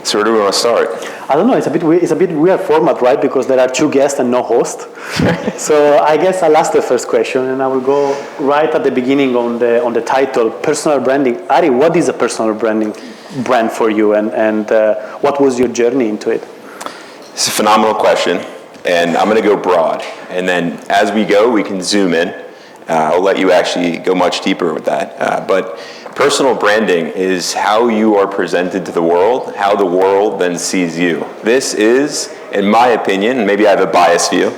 So where do we want to start? I don't know. It's a bit weird format, right? Because there are two guests and no host. So I guess I'll ask the first question, and I will go right at the beginning on the title, personal branding. Ari, what is a personal brand for you, and what was your journey into it? It's a phenomenal question, and I'm going to go broad, and then as we go, we can zoom in. I'll let you actually go much deeper with that. But personal branding is how you are presented to the world, how the world then sees you. This is, in my opinion, and maybe I have a biased view,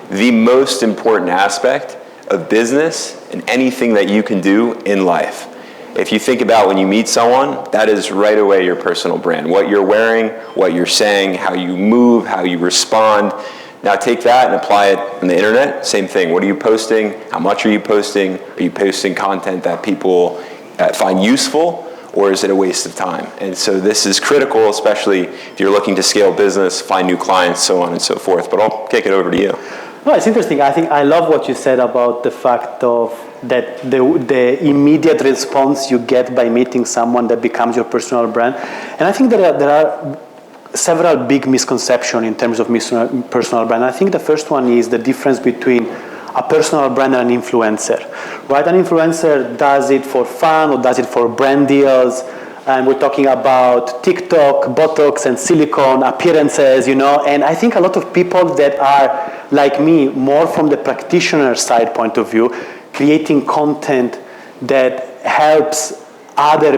the most important aspect of business and anything that you can do in life. If you think about when you meet someone, that is right away your personal brand. What you're wearing, what you're saying, how you move, how you respond. Now take that and apply it on the internet, same thing. What are you posting? How much are you posting? Are you posting content that people find useful, or is it a waste of time? And so this is critical, especially if you're looking to scale business, find new clients, so on and so forth. But I'll kick it over to you. No, it's interesting. I think I love what you said about the fact of that the immediate response you get by meeting someone that becomes your personal brand. And I think there are several big misconceptions in terms of personal brand. I think the first one is the difference between a personal brand and an influencer, right? An influencer does it for fun or does it for brand deals, and we're talking about TikTok, Botox, and silicone appearances, and I think a lot of people that are, like me, more from the practitioner side point of view, creating content that helps other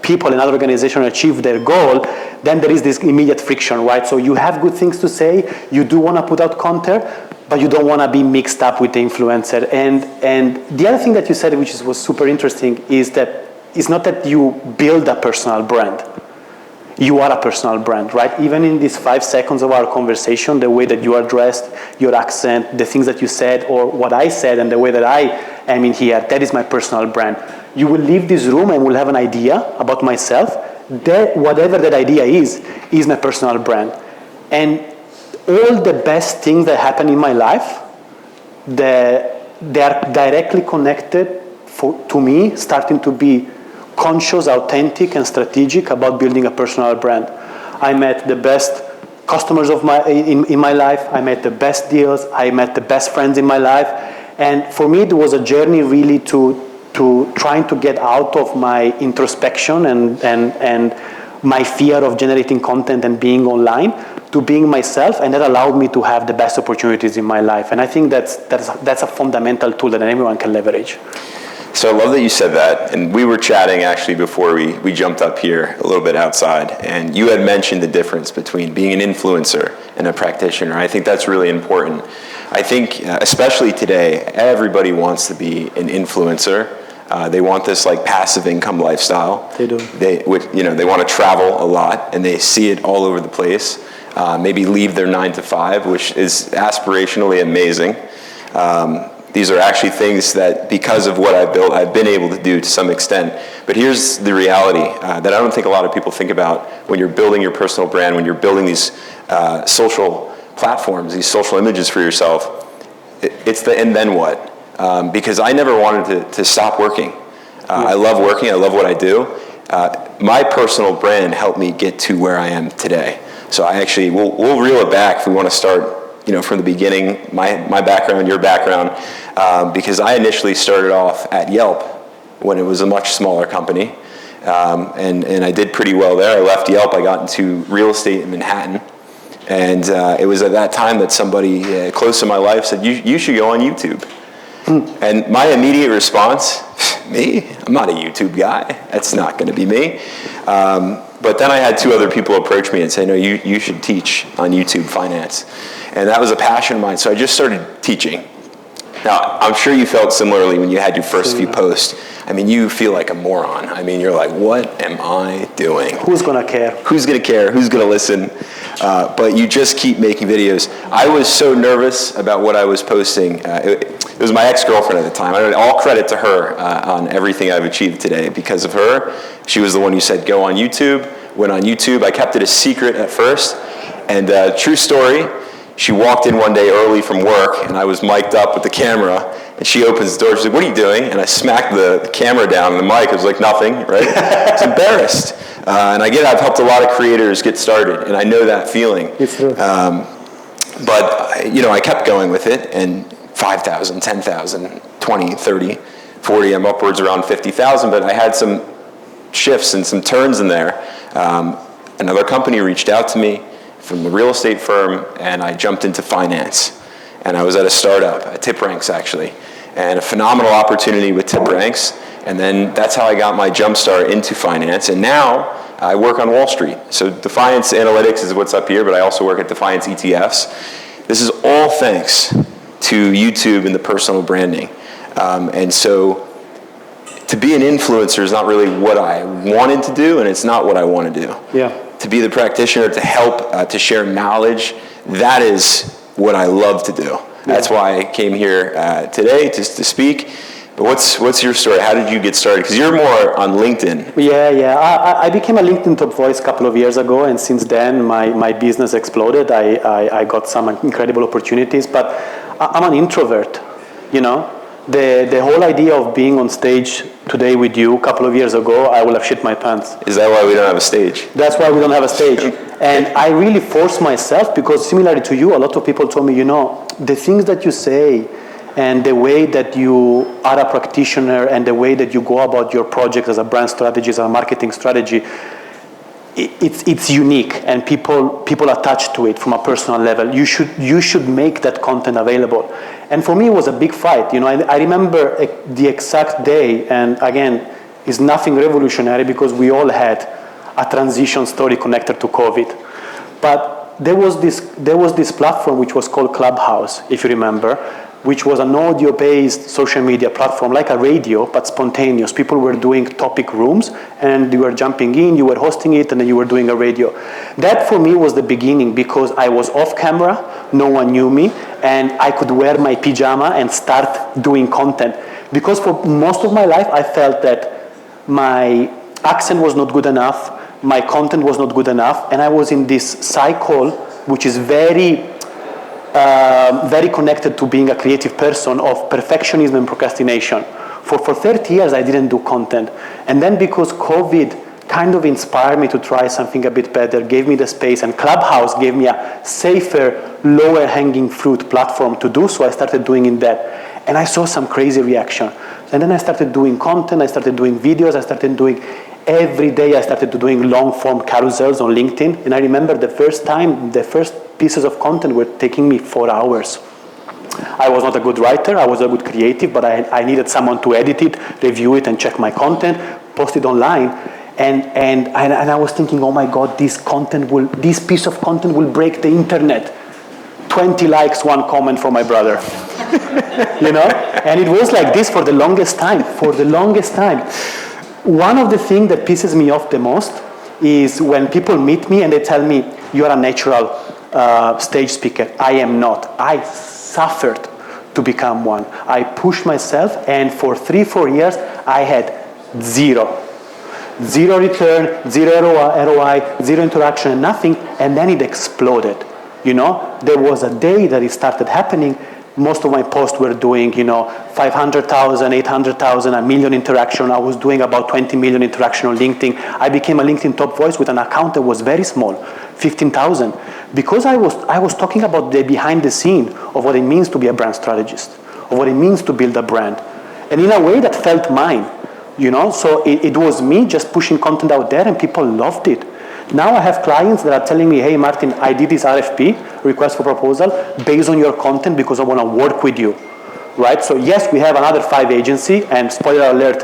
people and other organizations achieve their goal, then there is this immediate friction, right? So you have good things to say, you do want to put out content, but you don't want to be mixed up with the influencer. And the other thing that you said, which was super interesting, is that it's not that you build a personal brand. You are a personal brand, right? Even in these 5 seconds of our conversation, the way that you are dressed, your accent, the things that you said, or what I said, and the way that I am in here, that is my personal brand. You will leave this room and will have an idea about myself. That, whatever that idea is my personal brand. And all the best things that happen in my life, they are directly connected to me starting to be conscious, authentic, and strategic about building a personal brand. I met the best customers in my life. I met the best deals. I met the best friends in my life. And for me, it was a journey really to trying to get out of my introspection and my fear of generating content and being online to being myself, and that allowed me to have the best opportunities in my life. And I think that's a fundamental tool that anyone can leverage. So I love that you said that, and we were chatting actually before we jumped up here a little bit outside, and you had mentioned the difference between being an influencer and a practitioner. I think that's really important. I think, especially today, everybody wants to be an influencer. They want this like passive income lifestyle. They do. They want to travel a lot, and they see it all over the place. Maybe leave their 9 to 5, which is aspirationally amazing. These are actually things that, because of what I've built, I've been able to do to some extent. But here's the reality that I don't think a lot of people think about when you're building your personal brand, when you're building these social platforms, these social images for yourself. It's the and then what? Because I never wanted to stop working. I love working. I love what I do. My personal brand helped me get to where I am today. So I actually, we'll reel it back if we want to start from the beginning, my background, your background, because I initially started off at Yelp when it was a much smaller company, and I did pretty well there. I left Yelp, I got into real estate in Manhattan, and it was at that time that somebody close to my life said, you should go on YouTube. And my immediate response, me? I'm not a YouTube guy. That's not going to be me. But then I had 2 other people approach me and say, no, you should teach on YouTube finance. And that was a passion of mine, so I just started teaching. Now, I'm sure you felt similarly when you had your first few posts. I mean, you feel like a moron. I mean, you're like, what am I doing? Who's going to care? Who's going to care? Who's going to listen? But you just keep making videos. I was so nervous about what I was posting. It was my ex-girlfriend at the time. All credit to her on everything I've achieved today. Because of her, she was the one who said, go on YouTube. Went on YouTube. I kept it a secret at first. And true story, she walked in one day early from work, and I was mic'd up with the camera, and she opens the door. She's like, what are you doing? And I smacked the camera down, and the mic. I was like, nothing, right? I was embarrassed. And I've helped a lot of creators get started, and I know that feeling. It's true. But, I kept going with it, and 5,000, 10,000, 20, 30, 40, I'm upwards around 50,000, but I had some shifts and some turns in there. Another company reached out to me from the real estate firm, and I jumped into finance. And I was at a startup, at TipRanks actually, and a phenomenal opportunity with TipRanks. And then that's how I got my jump start into finance. And now I work on Wall Street. So Defiance Analytics is what's up here, but I also work at Defiance ETFs. This is all thanks to YouTube and the personal branding. And so to be an influencer is not really what I wanted to do, and it's not what I want to do. Yeah. To be the practitioner, to help, to share knowledge, that is what I love to do. Yeah. That's why I came here today to speak. But what's your story? How did you get started? Because you're more on LinkedIn. Yeah. I became a LinkedIn top voice a couple of years ago, and since then my business exploded. I got some incredible opportunities, but I'm an introvert, The whole idea of being on stage today with you a couple of years ago, I will have shit my pants. Is that why we don't have a stage? That's why we don't have a stage. And I really forced myself, because similarly to you, a lot of people told me, the things that you say and the way that you are a practitioner and the way that you go about your project as a brand strategy, as a marketing strategy, it's unique, and people attach to it from a personal level. You should make that content available. And for me, it was a big fight. I remember the exact day, and again, it's nothing revolutionary because we all had a transition story connected to COVID. But there was this platform which was called Clubhouse, if you remember, which was an audio-based social media platform, like a radio, but spontaneous. People were doing topic rooms, and you were jumping in, you were hosting it, and then you were doing a radio. That, for me, was the beginning, because I was off camera, no one knew me, and I could wear my pajama and start doing content. Because for most of my life, I felt that my accent was not good enough, my content was not good enough, and I was in this cycle, which is very connected to being a creative person, of perfectionism and procrastination. For 30 years, I didn't do content. And then because COVID kind of inspired me to try something a bit better, gave me the space, and Clubhouse gave me a safer, lower hanging fruit platform to do so, I started doing in that. And I saw some crazy reaction. And then I started doing content, I started doing videos, I started doing every day, I started doing long form carousels on LinkedIn. And I remember the first pieces of content were taking me 4 hours. I was not a good writer, I was a good creative, but I needed someone to edit it, review it, and check my content, post it online. And I was thinking, oh my God, this piece of content will break the internet. 20 likes, 1 comment from my brother. And it was like this for the longest time. One of the things that pisses me off the most is when people meet me and they tell me, you are a natural stage speaker. I am not. I suffered to become one. I pushed myself, and for 3-4 years, I had zero return, zero ROI, zero interaction, nothing, and then it exploded. There was a day that it started happening. Most of my posts were doing, 500,000, 800,000, 1 million interaction. I was doing about 20 million interaction on LinkedIn. I became a LinkedIn top voice with an account that was very small, 15,000. Because I was talking about the behind the scene of what it means to be a brand strategist, of what it means to build a brand. And in a way that felt mine, So it was me just pushing content out there, and people loved it. Now I have clients that are telling me, hey, Martin, I did this RFP, request for proposal, based on your content because I want to work with you, right? So yes, we have another 5 agencies, and spoiler alert,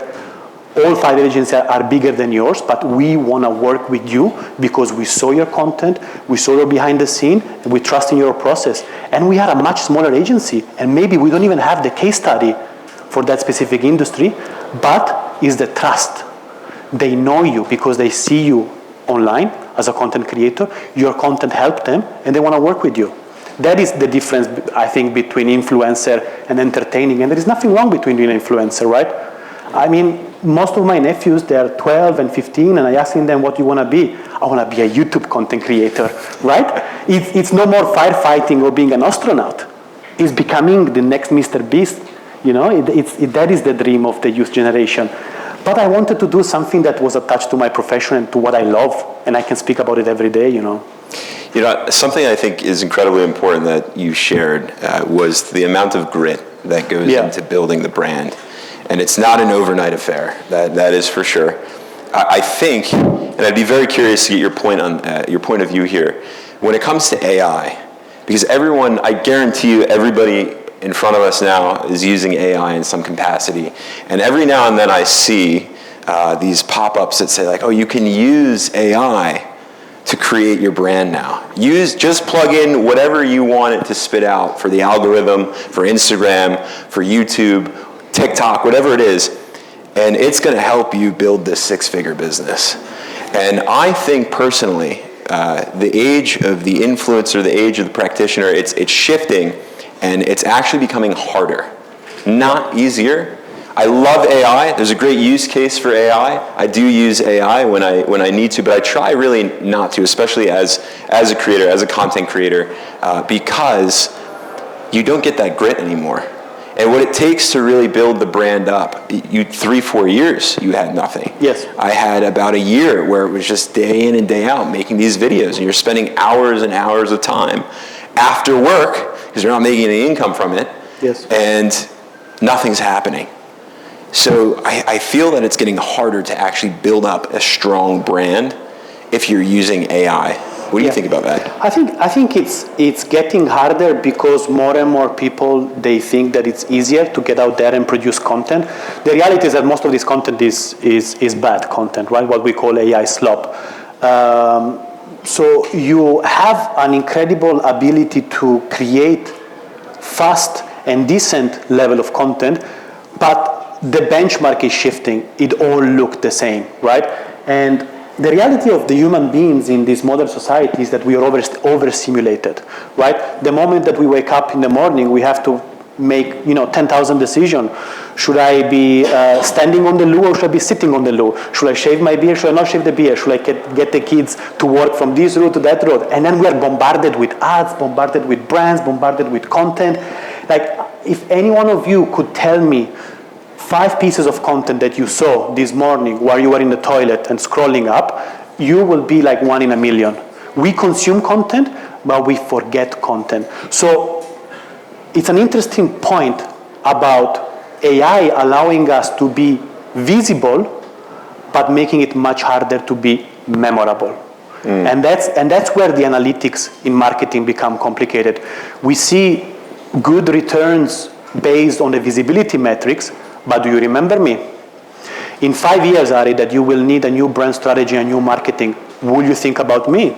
all 5 agencies are bigger than yours, but we want to work with you because we saw your content, we saw your behind the scene, and we trust in your process. And we are a much smaller agency, and maybe we don't even have the case study for that specific industry, but it's the trust. They know you because they see you online as a content creator, your content helped them, and they want to work with you. That is the difference, I think, between influencer and entertaining. And there is nothing wrong between being an influencer, right? I mean, most of my nephews, they're 12 and 15, and I asking them, what do you want to be? I want to be a YouTube content creator, right? It's no more firefighting or being an astronaut. It's becoming the next Mr. Beast. That is the dream of the youth generation. But I wanted to do something that was attached to my profession and to what I love, and I can speak about it every day, Something I think is incredibly important that you shared was the amount of grit that goes into building the brand. And it's not an overnight affair, that is for sure. I think, and I'd be very curious to get your point of view here, when it comes to AI, because I guarantee you, everybody in front of us now is using AI in some capacity. And every now and then I see these pop-ups that say like, oh, you can use AI to create your brand now. Just plug in whatever you want it to spit out for the algorithm, for Instagram, for YouTube, TikTok, whatever it is, and it's gonna help you build this six-figure business. And I think personally, the age of the influencer, the age of the practitioner, it's shifting, and it's actually becoming harder, not easier. I love AI. There's a great use case for AI. I do use AI when I need to, but I try really not to, especially as a creator, as a content creator, because you don't get that grit anymore. And what it takes to really build the brand up, 3-4 years, you had nothing. Yes. I had about a year where it was just day in and day out making these videos, and you're spending hours and hours of time after work, because you're not making any income from it, yes, and nothing's happening. So I feel that it's getting harder to actually build up a strong brand if you're using AI. What do you think about that? I think it's getting harder because more and more people, they think that it's easier to get out there and produce content. The reality is that most of this content is bad content, right? What we call AI slop. So you have an incredible ability to create fast and decent level of content, but the benchmark is shifting. It all look the same, right? And the reality of the human beings in this modern society is that we are overstimulated, right? The moment that we wake up in the morning, we have to make 10,000 decisions. Should I be standing on the loo or should I be sitting on the loo? Should I shave my beard? Should I not shave the beard? Should I get the kids to work from this road to that road? And then we are bombarded with ads, bombarded with brands, bombarded with content. Like, if any one of you could tell me 5 pieces of content that you saw this morning while you were in the toilet and scrolling up, you will be like 1 in a million. We consume content, but we forget content. So it's an interesting point about AI allowing us to be visible, but making it much harder to be memorable. And that's where the analytics in marketing become complicated. We see good returns based on the visibility metrics, but do you remember me? In 5 years, Ari, that you will need a new brand strategy and new marketing, will you think about me?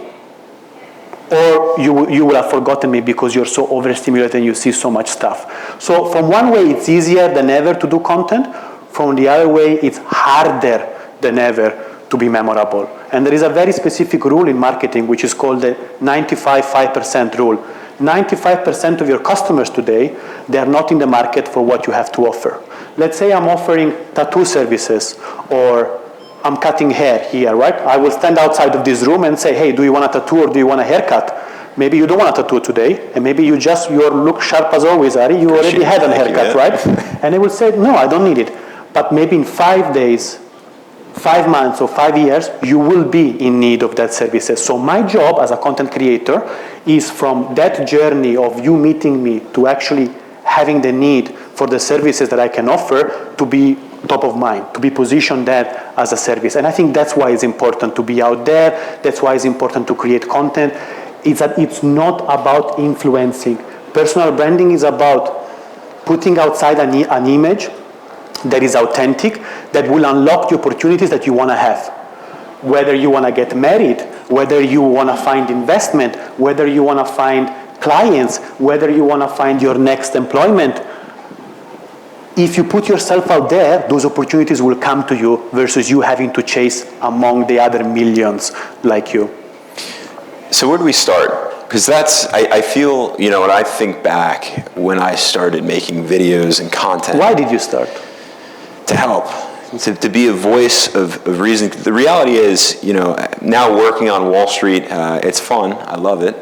Or you will have forgotten me because you're so overstimulated and you see so much stuff. So from one way, it's easier than ever to do content. From the other way, it's harder than ever to be memorable. And there is a very specific rule in marketing, which is called the 95-5% rule. 95% of your customers today, they are not in the market for what you have to offer. Let's say I'm offering tattoo services, or I'm cutting hair here, right? I will stand outside of this room and say, hey, do you want a tattoo or do you want a haircut? Maybe you don't want a tattoo today, and maybe you look sharp as always, Ari. You already had a haircut, right? And they will say, no, I don't need it. But maybe in 5 days, 5 months or 5 years, you will be in need of that services. So my job as a content creator is from that journey of you meeting me to actually having the need for the services that I can offer to be top of mind, to be positioned there as a service. And I think that's why it's important to be out there. That's why it's important to create content. It's not about influencing. Personal branding is about putting outside an image that is authentic, that will unlock the opportunities that you want to have. Whether you want to get married, whether you want to find investment, whether you want to find clients, whether you want to find your next employment. If you put yourself out there, those opportunities will come to you versus you having to chase among the other millions like you. So where do we start? Because I feel, when I think back when I started making videos and content. Why did you start? To help, to be a voice of reason. The reality is, now working on Wall Street, it's fun. I love it.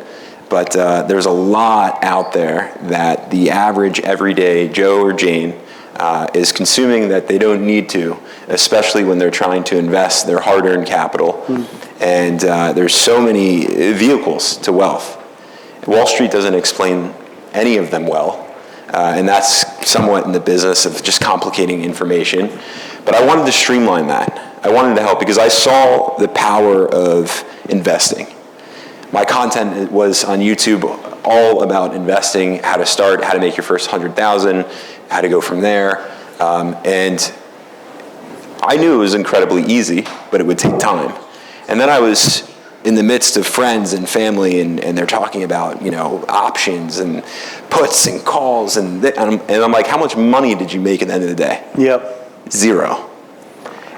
But there's a lot out there that the average everyday Joe or Jane is consuming that they don't need to, especially when they're trying to invest their hard-earned capital. And there's so many vehicles to wealth. Wall Street doesn't explain any of them well, and that's somewhat in the business of just complicating information. But I wanted to streamline that. I wanted to help because I saw the power of investing. My content was on YouTube all about investing, how to start, how to make your first 100,000, how to go from there. And I knew it was incredibly easy, but it would take time. And then I was in the midst of friends and family, and they're talking about, options and puts and calls, and I'm like, how much money did you make at the end of the day? Yep. Zero.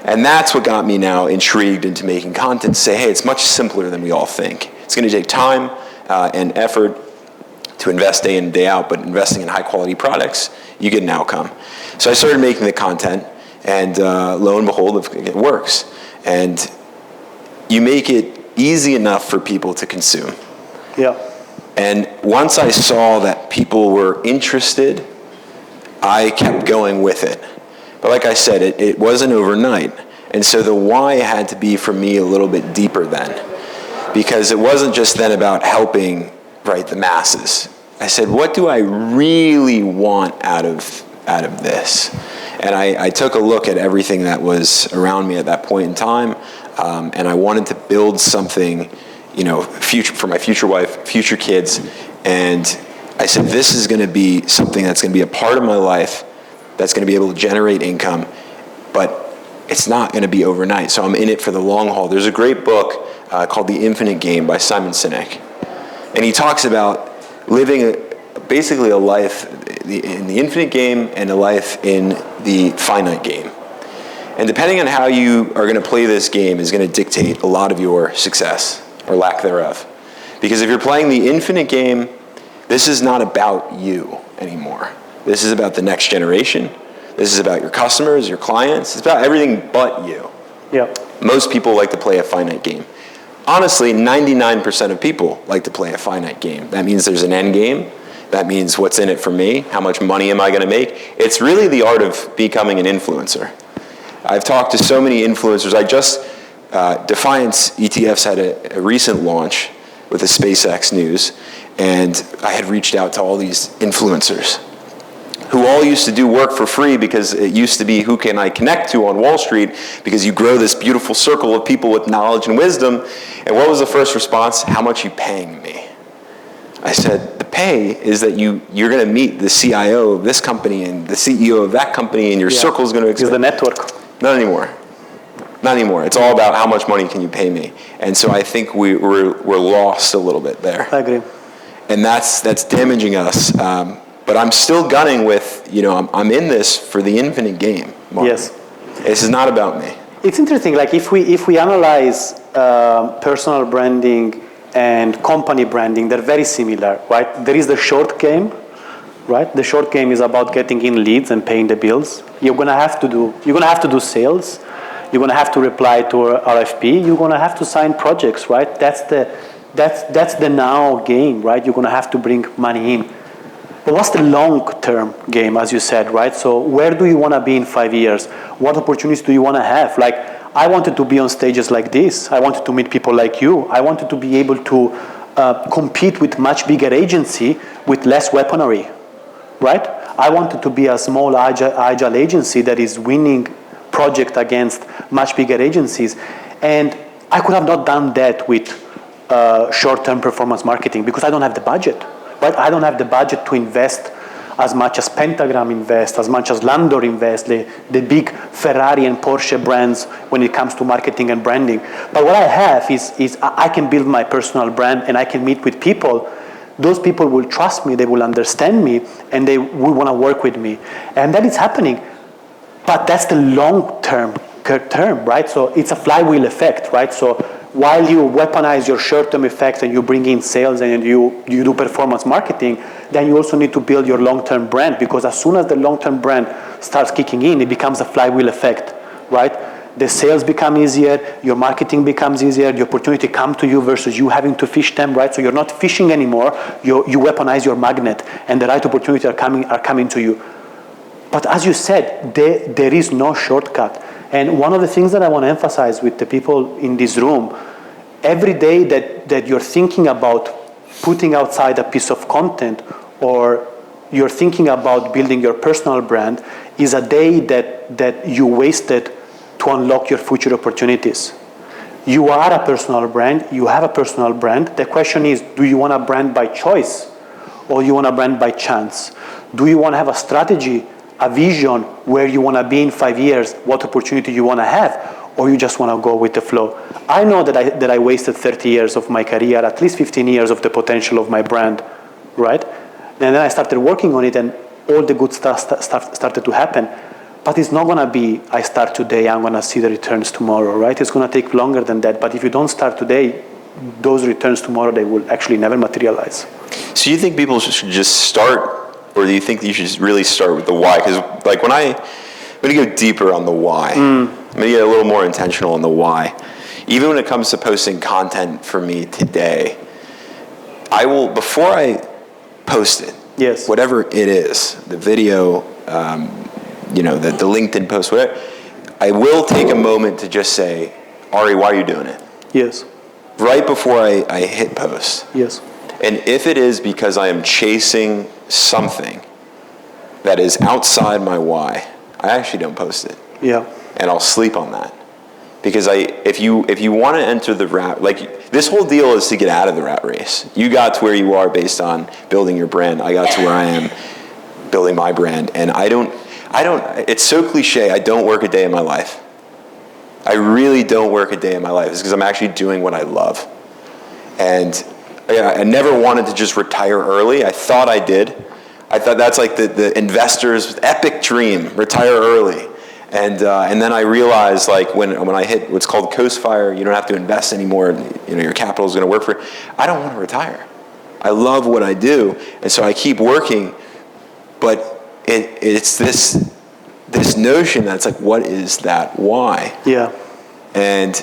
And that's what got me now intrigued into making content to say, hey, it's much simpler than we all think. It's going to take time and effort to invest day in and day out, but investing in high quality products, you get an outcome. So I started making the content, and lo and behold, it works. And you make it easy enough for people to consume. Yeah. And once I saw that people were interested, I kept going with it. But like I said, it wasn't overnight. And so the why had to be for me a little bit deeper then. Because it wasn't just then about helping, the masses. I said, what do I really want out of this? And I took a look at everything that was around me at that point in time, and I wanted to build something, future for my future wife, future kids. And I said, this is going to be something that's going to be a part of my life, that's going to be able to generate income, but it's not going to be overnight. So I'm in it for the long haul. There's a great book called The Infinite Game by Simon Sinek. And he talks about living basically a life in the infinite game and a life in the finite game. And depending on how you are going to play this game is going to dictate a lot of your success or lack thereof. Because if you're playing the infinite game, this is not about you anymore. This is about the next generation. This is about your customers, your clients. It's about everything but you. Yep. Most people like to play a finite game. Honestly, 99% of people like to play a finite game. That means there's an end game. That means what's in it for me. How much money am I going to make? It's really the art of becoming an influencer. I've talked to so many influencers. Defiance ETFs had a recent launch with the SpaceX news, and I had reached out to all these influencers who all used to do work for free because it used to be who can I connect to on Wall Street, because you grow this beautiful circle of people with knowledge and wisdom. And what was the first response? How much are you paying me? I said, the pay is that you're going to meet the CIO of this company and the CEO of that company, and your circle is going to expand. It's the network. Not anymore. Not anymore. It's all about how much money can you pay me. And so I think we're lost a little bit there. I agree. And that's damaging us. But I'm still gunning with, I'm in this for the infinite game, Mark. Yes. This is not about me. It's interesting, if we analyze personal branding and company branding, they're very similar, right? There is the short game, right? The short game is about getting in leads and paying the bills. You're gonna have to do sales. You're gonna have to reply to RFP. You're gonna have to sign projects, right? That's the now game, right? You're gonna have to bring money in. But what's the long-term game, as you said, right? So where do you want to be in 5 years? What opportunities do you want to have? I wanted to be on stages like this. I wanted to meet people like you. I wanted to be able to compete with much bigger agency with less weaponry, right? I wanted to be a small agile agency that is winning project against much bigger agencies. And I could have not done that with short-term performance marketing because I don't have the budget. Right? I don't have the budget to invest as much as Pentagram invest, as much as Landor invest, the big Ferrari and Porsche brands when it comes to marketing and branding. But what I have is I can build my personal brand and I can meet with people. Those people will trust me, they will understand me, and they will want to work with me. And that is happening. But that's the long-term, right? So it's a flywheel effect, right? So while you weaponize your short-term effects and you bring in sales and you do performance marketing, then you also need to build your long-term brand, because as soon as the long-term brand starts kicking in, it becomes a flywheel effect, right? The sales become easier, your marketing becomes easier, the opportunity come to you versus you having to fish them, right? So you're not fishing anymore, you weaponize your magnet, and the right opportunity are coming to you. But as you said, there is no shortcut. And one of the things that I want to emphasize with the people in this room, every day that you're thinking about putting outside a piece of content, or you're thinking about building your personal brand, is a day that you wasted to unlock your future opportunities. You are a personal brand, you have a personal brand. The question is, do you want a brand by choice, or you want a brand by chance? Do you want to have a strategy, a vision, where you want to be in 5 years, what opportunity you want to have, or you just want to go with the flow? I know that I wasted 30 years of my career, at least 15 years of the potential of my brand, right? And then I started working on it, and all the good stuff started to happen. But it's not going to be, I start today, I'm going to see the returns tomorrow, right? It's going to take longer than that. But if you don't start today, those returns tomorrow, they will actually never materialize. So you think people should just start, or do you think you should just really start with the why? Because like I'm going to go deeper on the why. I'm going to get a little more intentional on the why. Even when it comes to posting content for me today, I will, before I post it, yes, whatever it is, the video, the LinkedIn post, whatever, I will take a moment to just say, Ari, why are you doing it? Yes. Right before I hit post. Yes. And if it is because I am chasing something that is outside my why, I actually don't post it. Yeah. And I'll sleep on that. Because if you want to enter the rat, like this whole deal is to get out of the rat race. You got to where you are based on building your brand. I got to where I am building my brand. And I don't, it's so cliche, I don't work a day in my life. I really don't work a day in my life. It's because I'm actually doing what I love. And I never wanted to just retire early. I thought I did. I thought that's like the investor's epic dream, retire early. And then I realized, like when I hit what's called coast fire, you don't have to invest anymore. Your capital is going to work for you. I don't want to retire. I love what I do, and so I keep working. But it's this notion that's like, what is that why? Yeah. And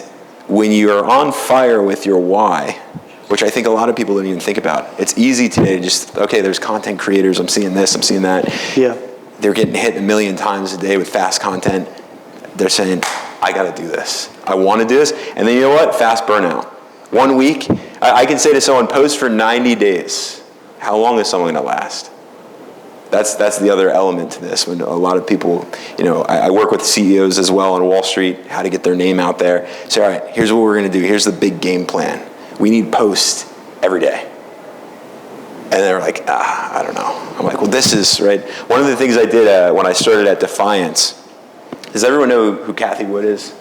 when you're on fire with your why, which I think a lot of people don't even think about, it's easy today to just, okay, there's content creators, I'm seeing this, I'm seeing that. Yeah. They're getting hit 1 million times a day with fast content. They're saying, I got to do this. I want to do this. And then you know what? Fast burnout. 1 week, I can say to someone, post for 90 days. How long is someone going to last? That's the other element to this. When a lot of people, I work with CEOs as well on Wall Street, how to get their name out there. Say, all right, here's what we're going to do. Here's the big game plan. We need posts every day. And they're like, I don't know. I'm like, well, this is, right? One of the things I did when I started at Defiance, does everyone know who Kathy Wood is?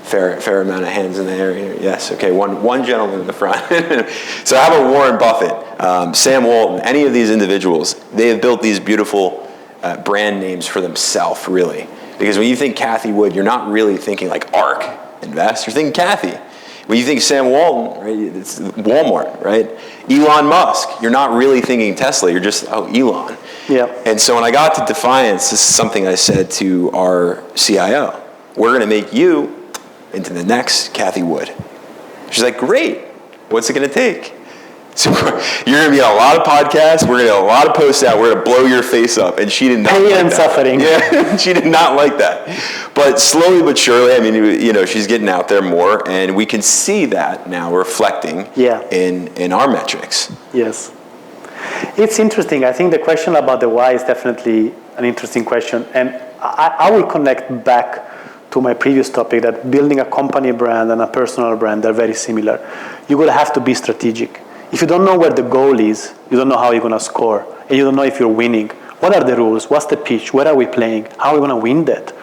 Fair amount of hands in the area. Yes, okay, one gentleman in the front. So I have a Warren Buffett, Sam Walton, any of these individuals, they have built these beautiful brand names for themselves, really. Because when you think Kathy Wood, you're not really thinking like ARK Invest, you're thinking Kathy. When you think Sam Walton, right, it's Walmart, right? Elon Musk, you're not really thinking Tesla, you're just, Elon. Yeah. And so when I got to Defiance, this is something I said to our CIO. We're going to make you into the next Kathy Wood. She's like, great. What's it going to take? So you're going to be on a lot of podcasts. We're going to get a lot of posts out. We're going to blow your face up. And she did not like that. Pain and suffering. Yeah, she did not like that. But slowly but surely, I mean, she's getting out there more. And we can see that now reflecting in our metrics. Yes. It's interesting. I think the question about the why is definitely an interesting question. And I will connect back to my previous topic that building a company brand and a personal brand, they're very similar. You're going to have to be strategic. If you don't know where the goal is, you don't know how you're going to score, and you don't know if you're winning. What are the rules? What's the pitch? Where are we playing? How are we going to win that,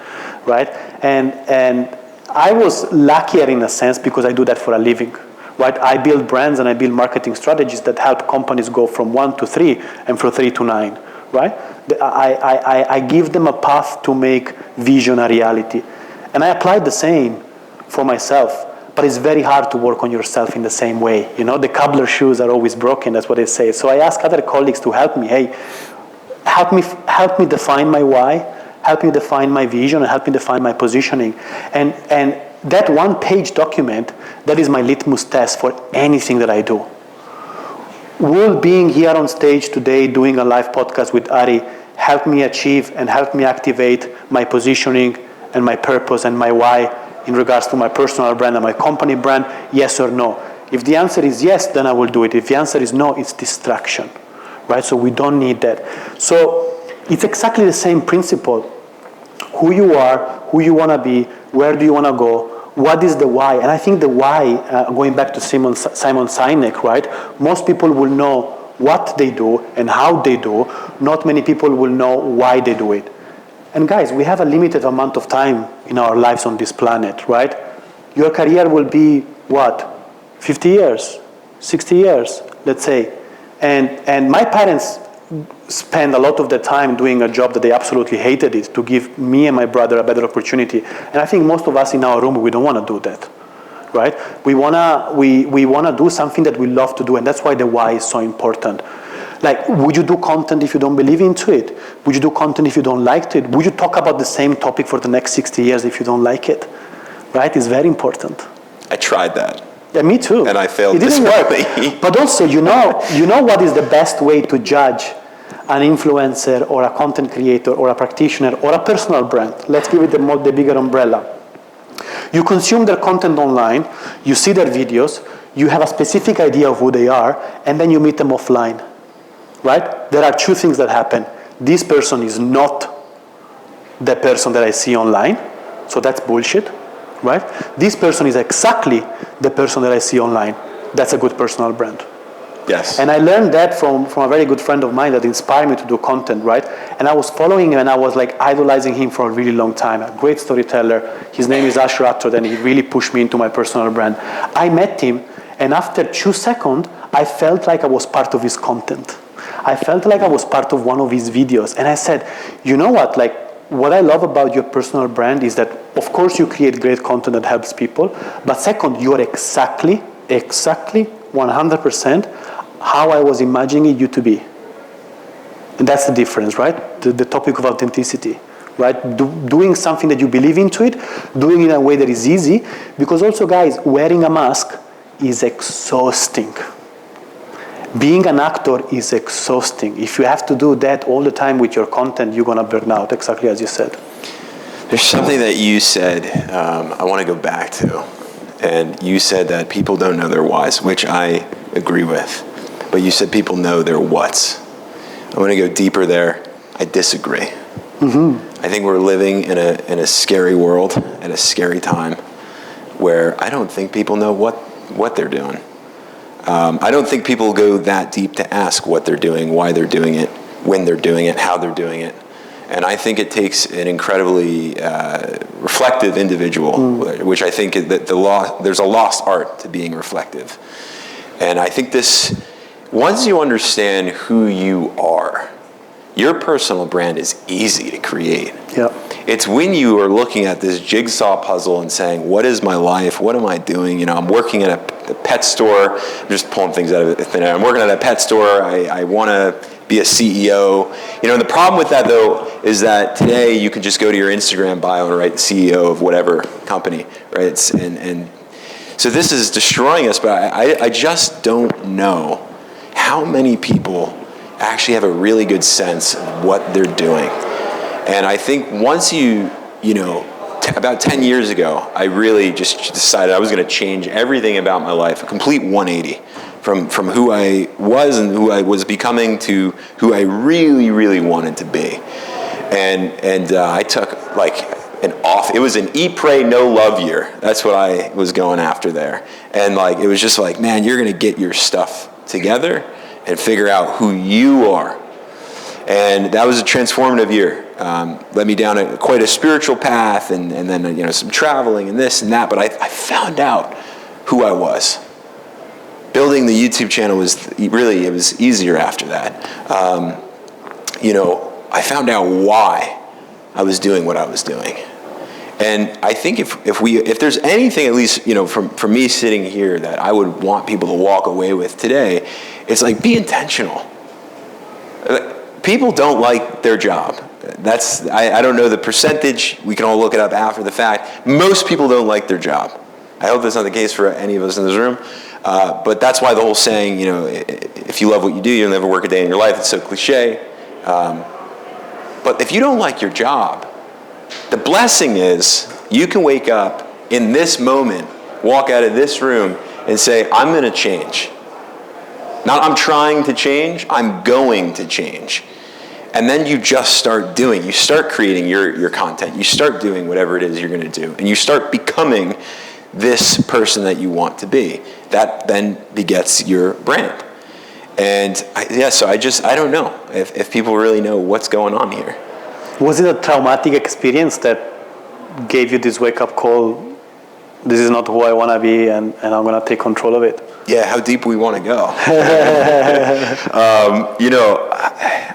right? And I was luckier in a sense because I do that for a living, right? I build brands and I build marketing strategies that help companies go from 1 to 3 and from 3 to 9, right? I give them a path to make vision a reality. And I applied the same for myself. But it's very hard to work on yourself in the same way. The cobbler shoes are always broken, that's what they say. So I ask other colleagues to help me. Hey, help me define my why, help me define my vision, and help me define my positioning. And that one-page document, that is my litmus test for anything that I do. Will being here on stage today doing a live podcast with Ari help me achieve and help me activate my positioning and my purpose and my why in regards to my personal brand and my company brand, yes or no? If the answer is yes, then I will do it. If the answer is no, it's distraction, right? So we don't need that. So it's exactly the same principle. Who you are, who you want to be, where do you want to go, what is the why? And I think the why, going back to Simon Sinek, right? Most people will know what they do and how they do. Not many people will know why they do it. And guys, we have a limited amount of time in our lives on this planet, right? Your career will be, what, 50 years, 60 years, let's say. And my parents spend a lot of their time doing a job that they absolutely hated it to give me and my brother a better opportunity. And I think most of us in our room, we don't want to do that, right? We wanna do something that we love to do, and that's why the why is so important. Like, would you do content if you don't believe into it? Would you do content if you don't like it? Would you talk about the same topic for the next 60 years if you don't like it? Right? It's very important. I tried that. Yeah, me too. And I failed. It didn't work. But also, you know what is the best way to judge an influencer or a content creator or a practitioner or a personal brand? Let's give it the bigger umbrella. You consume their content online, you see their videos, you have a specific idea of who they are, and then you meet them offline, right? There are two things that happen. This person is not the person that I see online, so that's bullshit, right? This person is exactly the person that I see online. That's a good personal brand. Yes. And I learned that from a very good friend of mine that inspired me to do content, right? And I was following him and I was like idolizing him for a really long time. A great storyteller. His name is Ash Rathod, and he really pushed me into my personal brand. I met him, and after 2 seconds, I felt like I was part of his content. I felt like I was part of one of his videos. And I said, you know what? Like, what I love about your personal brand is that, of course, you create great content that helps people. But second, you are exactly 100% how I was imagining you to be. And that's the difference, right? The topic of authenticity, right? Doing something that you believe into it, doing it in a way that is easy, because also, guys, wearing a mask is exhausting. Being an actor is exhausting. If you have to do that all the time with your content, you're going to burn out, exactly as you said. There's something that you said I want to go back to. And you said that people don't know their whys, which I agree with. But you said people know their whats. I want to go deeper there. I disagree. Mm-hmm. I think we're living in a scary world at a scary time where I don't think people know what they're doing. I don't think people go that deep to ask what they're doing, why they're doing it, when they're doing it, how they're doing it. And I think it takes an incredibly reflective individual, which I think that there's a lost art to being reflective. And I think once you understand who you are, your personal brand is easy to create. Yep. It's when you are looking at this jigsaw puzzle and saying, what is my life? What am I doing? You know, I'm working at a pet store. I'm just pulling things out of thin air. I'm working at a pet store. I want to be a CEO. You know, and the problem with that, though, is that today you can just go to your Instagram bio and write CEO of whatever company, right? And so this is destroying us, but I just don't know how many people actually have a really good sense of what they're doing. And I think once about 10 years ago, I really just decided I was going to change everything about my life, a complete 180 from who I was and who I was becoming to who I really, really wanted to be. And I took it was an eat, pray, no love year. That's what I was going after there. And it was just like, man, you're going to get your stuff together and figure out who you are. And that was a transformative year. Led me down quite a spiritual path, and then some traveling and this and that. But I found out who I was. Building the YouTube channel was easier after that. I found out why I was doing what I was doing. And I think if there's anything, at least from me sitting here, that I would want people to walk away with today, it's be intentional. People don't like their job. I don't know the percentage. We can all look it up after the fact. Most people don't like their job. I hope that's not the case for any of us in this room. But that's why the whole saying, if you love what you do, you'll never work a day in your life. It's so cliche. But if you don't like your job, the blessing is you can wake up in this moment, walk out of this room, and say, I'm going to change. Not I'm trying to change, I'm going to change. And then you just start doing. You start creating your content. You start doing whatever it is you're going to do. And you start becoming this person that you want to be. That then begets your brand. And so I don't know if people really know what's going on here. Was it a traumatic experience that gave you this wake-up call, this is not who I want to be, and I'm going to take control of it? Yeah, how deep we want to go.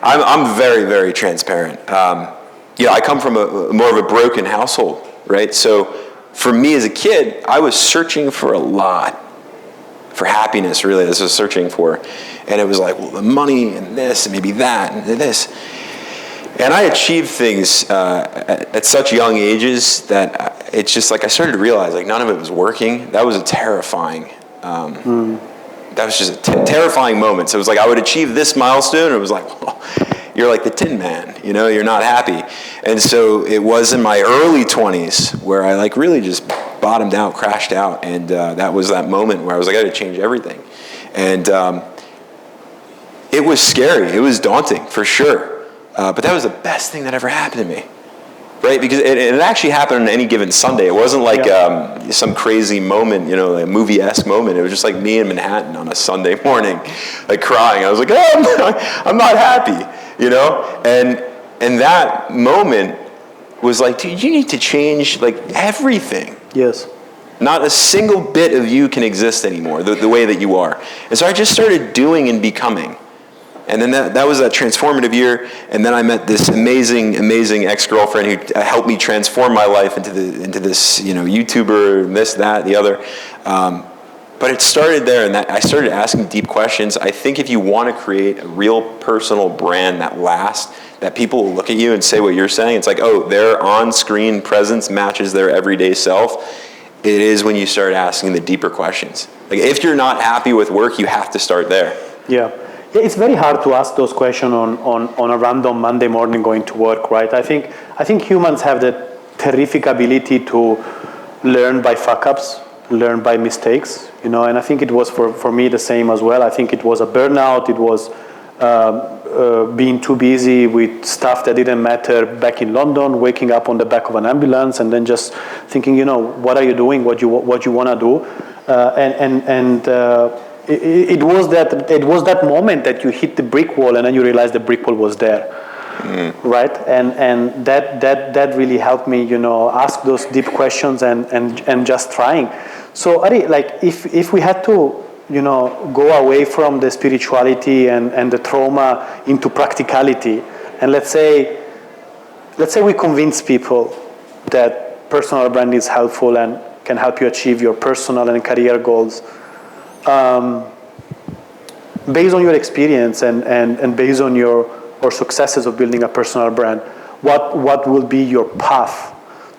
I'm very, very transparent. I come from more of a broken household, right? So for me as a kid, I was searching for a lot, for happiness, really, this was searching for. And it was like, well, the money and this and maybe that and this. And I achieved things at such young ages that it's just like I started to realize like none of it was working. That was a terrifying that was just a terrifying moment. So it was like I would achieve this milestone, and it was like, well, you're like the Tin Man, you're not happy. And so it was in my early 20s where I like really just bottomed out, crashed out, and that was that moment where I was like, I got to change everything. And it was scary. It was daunting, for sure. But that was the best thing that ever happened to me. Right, because it actually happened on any given Sunday. It wasn't like some crazy moment, like a movie-esque moment. It was just like me in Manhattan on a Sunday morning, like crying. I was like, I'm not happy, And that moment was like, dude, you need to change like everything. Yes. Not a single bit of you can exist anymore, the way that you are. And so I just started doing and becoming. And then that was that transformative year, and then I met this amazing, amazing ex-girlfriend who helped me transform my life into this, YouTuber, this, that, the other. But it started there, and I started asking deep questions. I think if you want to create a real personal brand that lasts, that people will look at you and say what you're saying, it's like, oh, their on-screen presence matches their everyday self. It is when you start asking the deeper questions. Like if you're not happy with work, you have to start there. Yeah. It's very hard to ask those questions on a random Monday morning going to work, right? I think humans have the terrific ability to learn by fuck-ups, learn by mistakes, and I think it was for me the same as well. I think it was a burnout, it was being too busy with stuff that didn't matter back in London, waking up on the back of an ambulance and then just thinking, what are you doing, what you want to do, It was that moment that you hit the brick wall and then you realize the brick wall was there, right? And that really helped me, ask those deep questions and just trying. So Ari, like if we had to, go away from the spirituality and the trauma into practicality, and let's say we convince people that personal brand is helpful and can help you achieve your personal and career goals. Based on your experience and based on your successes of building a personal brand, what will be your path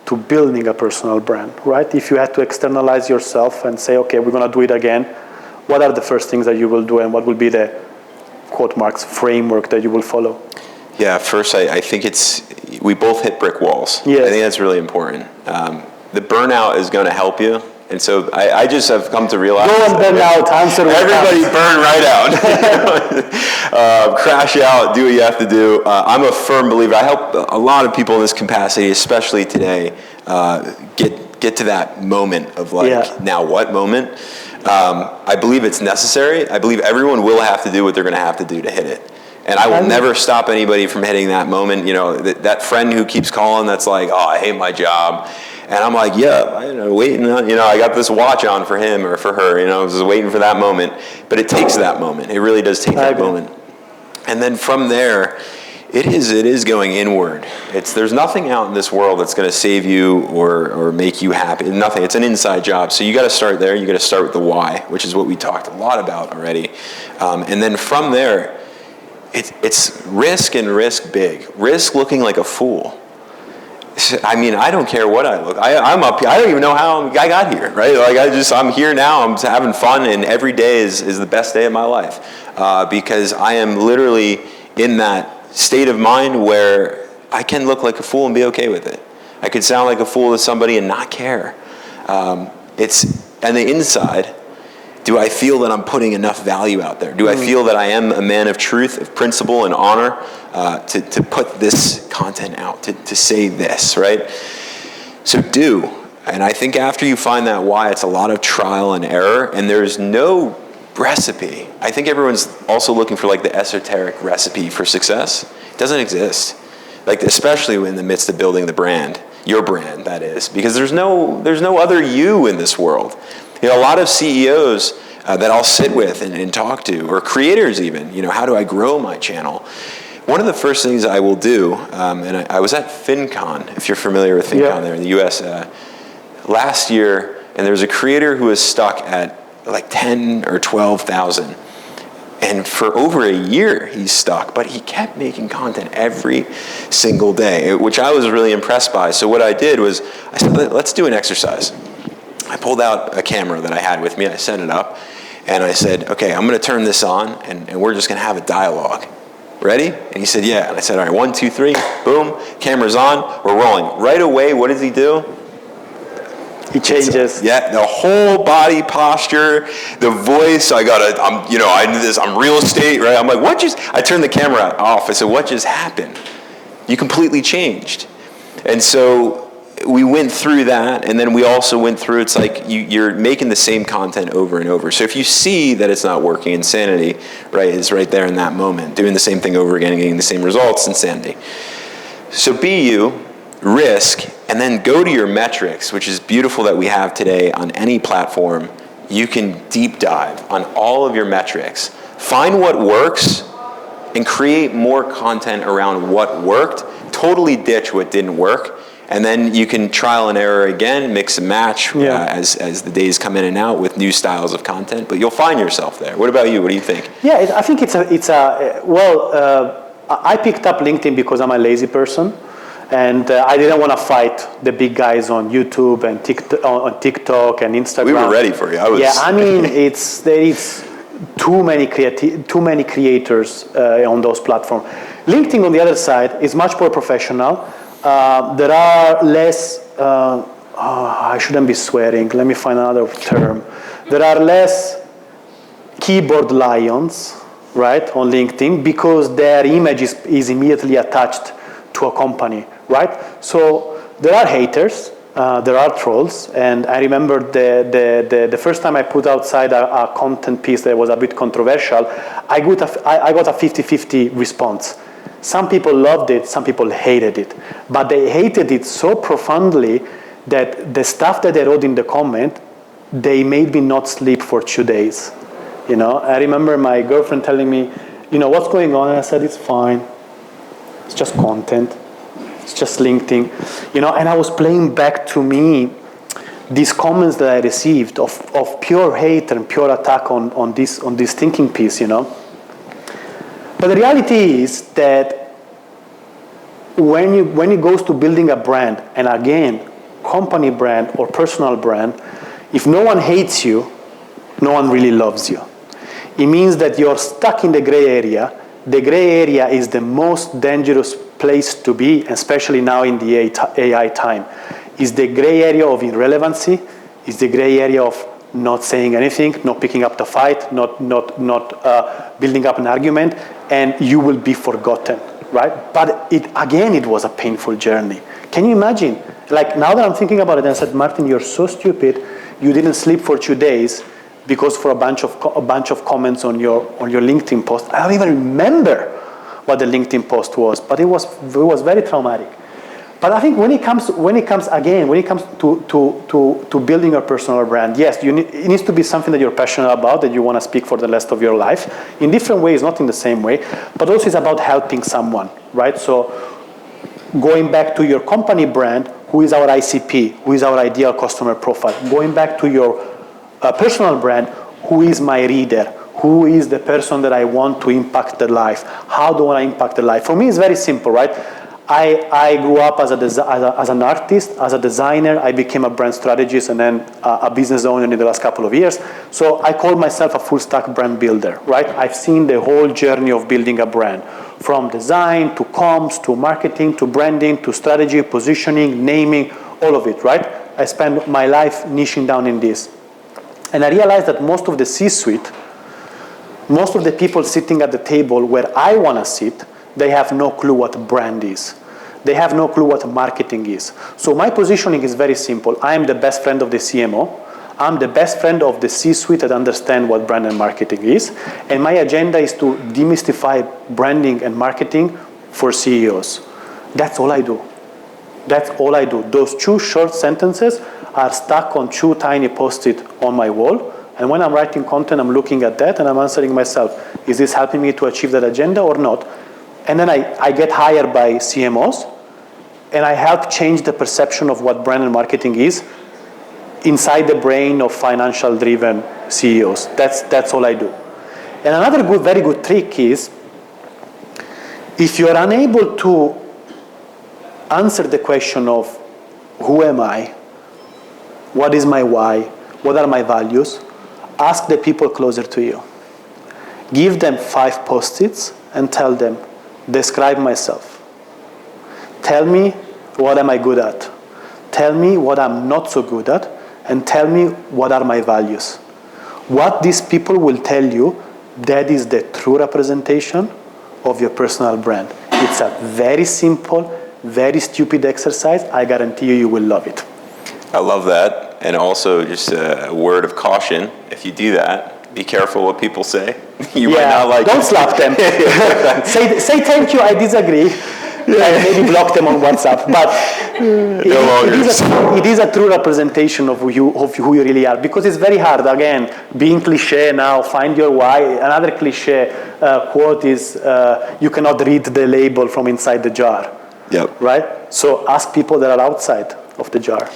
to building a personal brand, right? If you had to externalize yourself and say, okay, we're going to do it again, what are the first things that you will do and what will be the, quote marks, framework that you will follow? Yeah, first, I think we both hit brick walls. Yes. I think that's really important. The burnout is going to help you. And so I just have come to realize. Go and burn out, answer. Everybody burn right out. Crash out, do what you have to do. I'm a firm believer. I help a lot of people in this capacity, especially today, get to that moment of now what moment? I believe it's necessary. I believe everyone will have to do what they're going to have to do to hit it. And I will never stop anybody from hitting that moment. That friend who keeps calling that's like, oh, I hate my job. And I'm like, waiting on, I got this watch on for him or for her, I was just waiting for that moment. But it takes that moment. It really does take that moment. And then from there, it is going inward. There's nothing out in this world that's going to save you or make you happy. Nothing. It's an inside job. So you got to start there. You got to start with the why, which is what we talked a lot about already. And then from there, it's risk and risk big. Risk looking like a fool. I mean, I don't care what I look. I'm up here. I don't even know how I got here, right? Like I'm here now. I'm having fun, and every day is the best day of my life because I am literally in that state of mind where I can look like a fool and be okay with it. I could sound like a fool to somebody and not care. It's on the inside, do I feel that I'm putting enough value out there? Do I feel that I am a man of truth, of principle, and honor to put this content out, to say this, right? So do. And I think after you find that why, it's a lot of trial and error, and there's no recipe. I think everyone's also looking for like the esoteric recipe for success. It doesn't exist. Like, especially in the midst of building the brand, your brand, that is, because there's no other you in this world. You know, a lot of CEOs that I'll sit with and talk to, or creators even, you know, how do I grow my channel? One of the first things I will do, and I was at FinCon, if you're familiar with FinCon there in the US, last year, and there's a creator who was stuck at like 10 or 12,000. And for over a year, he's stuck, but he kept making content every single day, which I was really impressed by. So what I did was, I said, let's do an exercise. I pulled out a camera that I had with me, I set it up, and I said, okay, I'm gonna turn this on, and we're just gonna have a dialogue. Ready? And he said, yeah. And I said, all right, 1, 2, 3, boom, camera's on, we're rolling. Right away, what does he do? He changes. Yeah, the whole body posture, the voice. I do this. I'm real estate, right? I'm like, what just? I turned the camera off. I said, what just happened? You completely changed. And so we went through that, and then we also went through. It's like you're making the same content over and over. So if you see that it's not working, insanity, right, is right there in that moment. Doing the same thing over again and getting the same results, insanity. So be you. Risk, and then go to your metrics, which is beautiful that we have today on any platform. You can deep dive on all of your metrics. Find what works and create more content around what worked. Totally ditch what didn't work. And then you can trial and error again, mix and match as the days come in and out with new styles of content. But you'll find yourself there. What about you? What do you think? Yeah, I think I picked up LinkedIn because I'm a lazy person. And I didn't want to fight the big guys on YouTube and TikTok and Instagram. We were ready for you. I mean, there is too many creators on those platforms. LinkedIn, on the other side, is much more professional. There are less. I shouldn't be swearing. Let me find another term. There are less keyboard lions, right, on LinkedIn, because their image is immediately attached to a company. Right? So there are haters, there are trolls, and I remember the first time I put outside a content piece that was a bit controversial, I got a 50-50 response. Some people loved it, some people hated it, but they hated it so profoundly that the stuff that they wrote in the comment, they made me not sleep for 2 days. You know, I remember my girlfriend telling me, you know, what's going on? And I said, it's fine, it's just content. It's just LinkedIn, you know, and I was playing back to me these comments that I received of pure hate and pure attack on this thinking piece, you know. But the reality is that when it goes to building a brand, and again, company brand or personal brand, if no one hates you, no one really loves you. It means that you're stuck in the gray area. The gray area is the most dangerous place to be, especially now in the AI time. Is the gray area of irrelevancy, is the gray area of not saying anything, not picking up the fight, not building up an argument, and you will be forgotten, right? But it was a painful journey. Can you imagine? Like, now that I'm thinking about it, I said, Martin, you're so stupid, you didn't sleep for 2 days because for a bunch of comments on your LinkedIn post. I don't even remember what the LinkedIn post was, but it was very traumatic. But I think when it comes to building a personal brand, yes, it needs to be something that you're passionate about, that you want to speak for the rest of your life, in different ways, not in the same way, but also it's about helping someone, right? So going back to your company brand, who is our ICP, who is our ideal customer profile? Going back to your personal brand, who is my reader? Who is the person that I want to impact their life? How do I impact their life? For me, it's very simple, right? I grew up as an artist, as a designer. I became a brand strategist and then a business owner in the last couple of years. So I call myself a full stack brand builder, right? I've seen the whole journey of building a brand, from design to comms to marketing to branding to strategy, positioning, naming, all of it, right? I spent my life niching down in this. And I realized that most of the C-suite, most of the people sitting at the table where I want to sit, they have no clue what brand is. They have no clue what marketing is. So my positioning is very simple. I am the best friend of the CMO. I'm the best friend of the C-suite that understand what brand and marketing is. And my agenda is to demystify branding and marketing for CEOs. That's all I do. That's all I do. Those 2 short sentences are stuck on 2 tiny post-it on my wall. And when I'm writing content, I'm looking at that and I'm answering myself, is this helping me to achieve that agenda or not? And then I get hired by CMOs, and I help change the perception of what brand and marketing is inside the brain of financial-driven CEOs. That's all I do. And another very good trick is, if you're unable to answer the question of who am I, what is my why, what are my values, ask the people closer to you. Give them 5 post-its and tell them, describe myself. Tell me what am I good at. Tell me what I'm not so good at, and tell me what are my values. What these people will tell you, that is the true representation of your personal brand. It's a very simple, very stupid exercise. I guarantee you, you will love it. I love that. And also just a word of caution, if you do that, be careful what people say. You might not like don't slap them. say thank you, I disagree. And maybe block them on WhatsApp. But it is a true representation of who you really are. Because it's very hard, again, being cliche now, find your why. Another cliche quote is, you cannot read the label from inside the jar. Yep. Right? So ask people that are outside of the jar.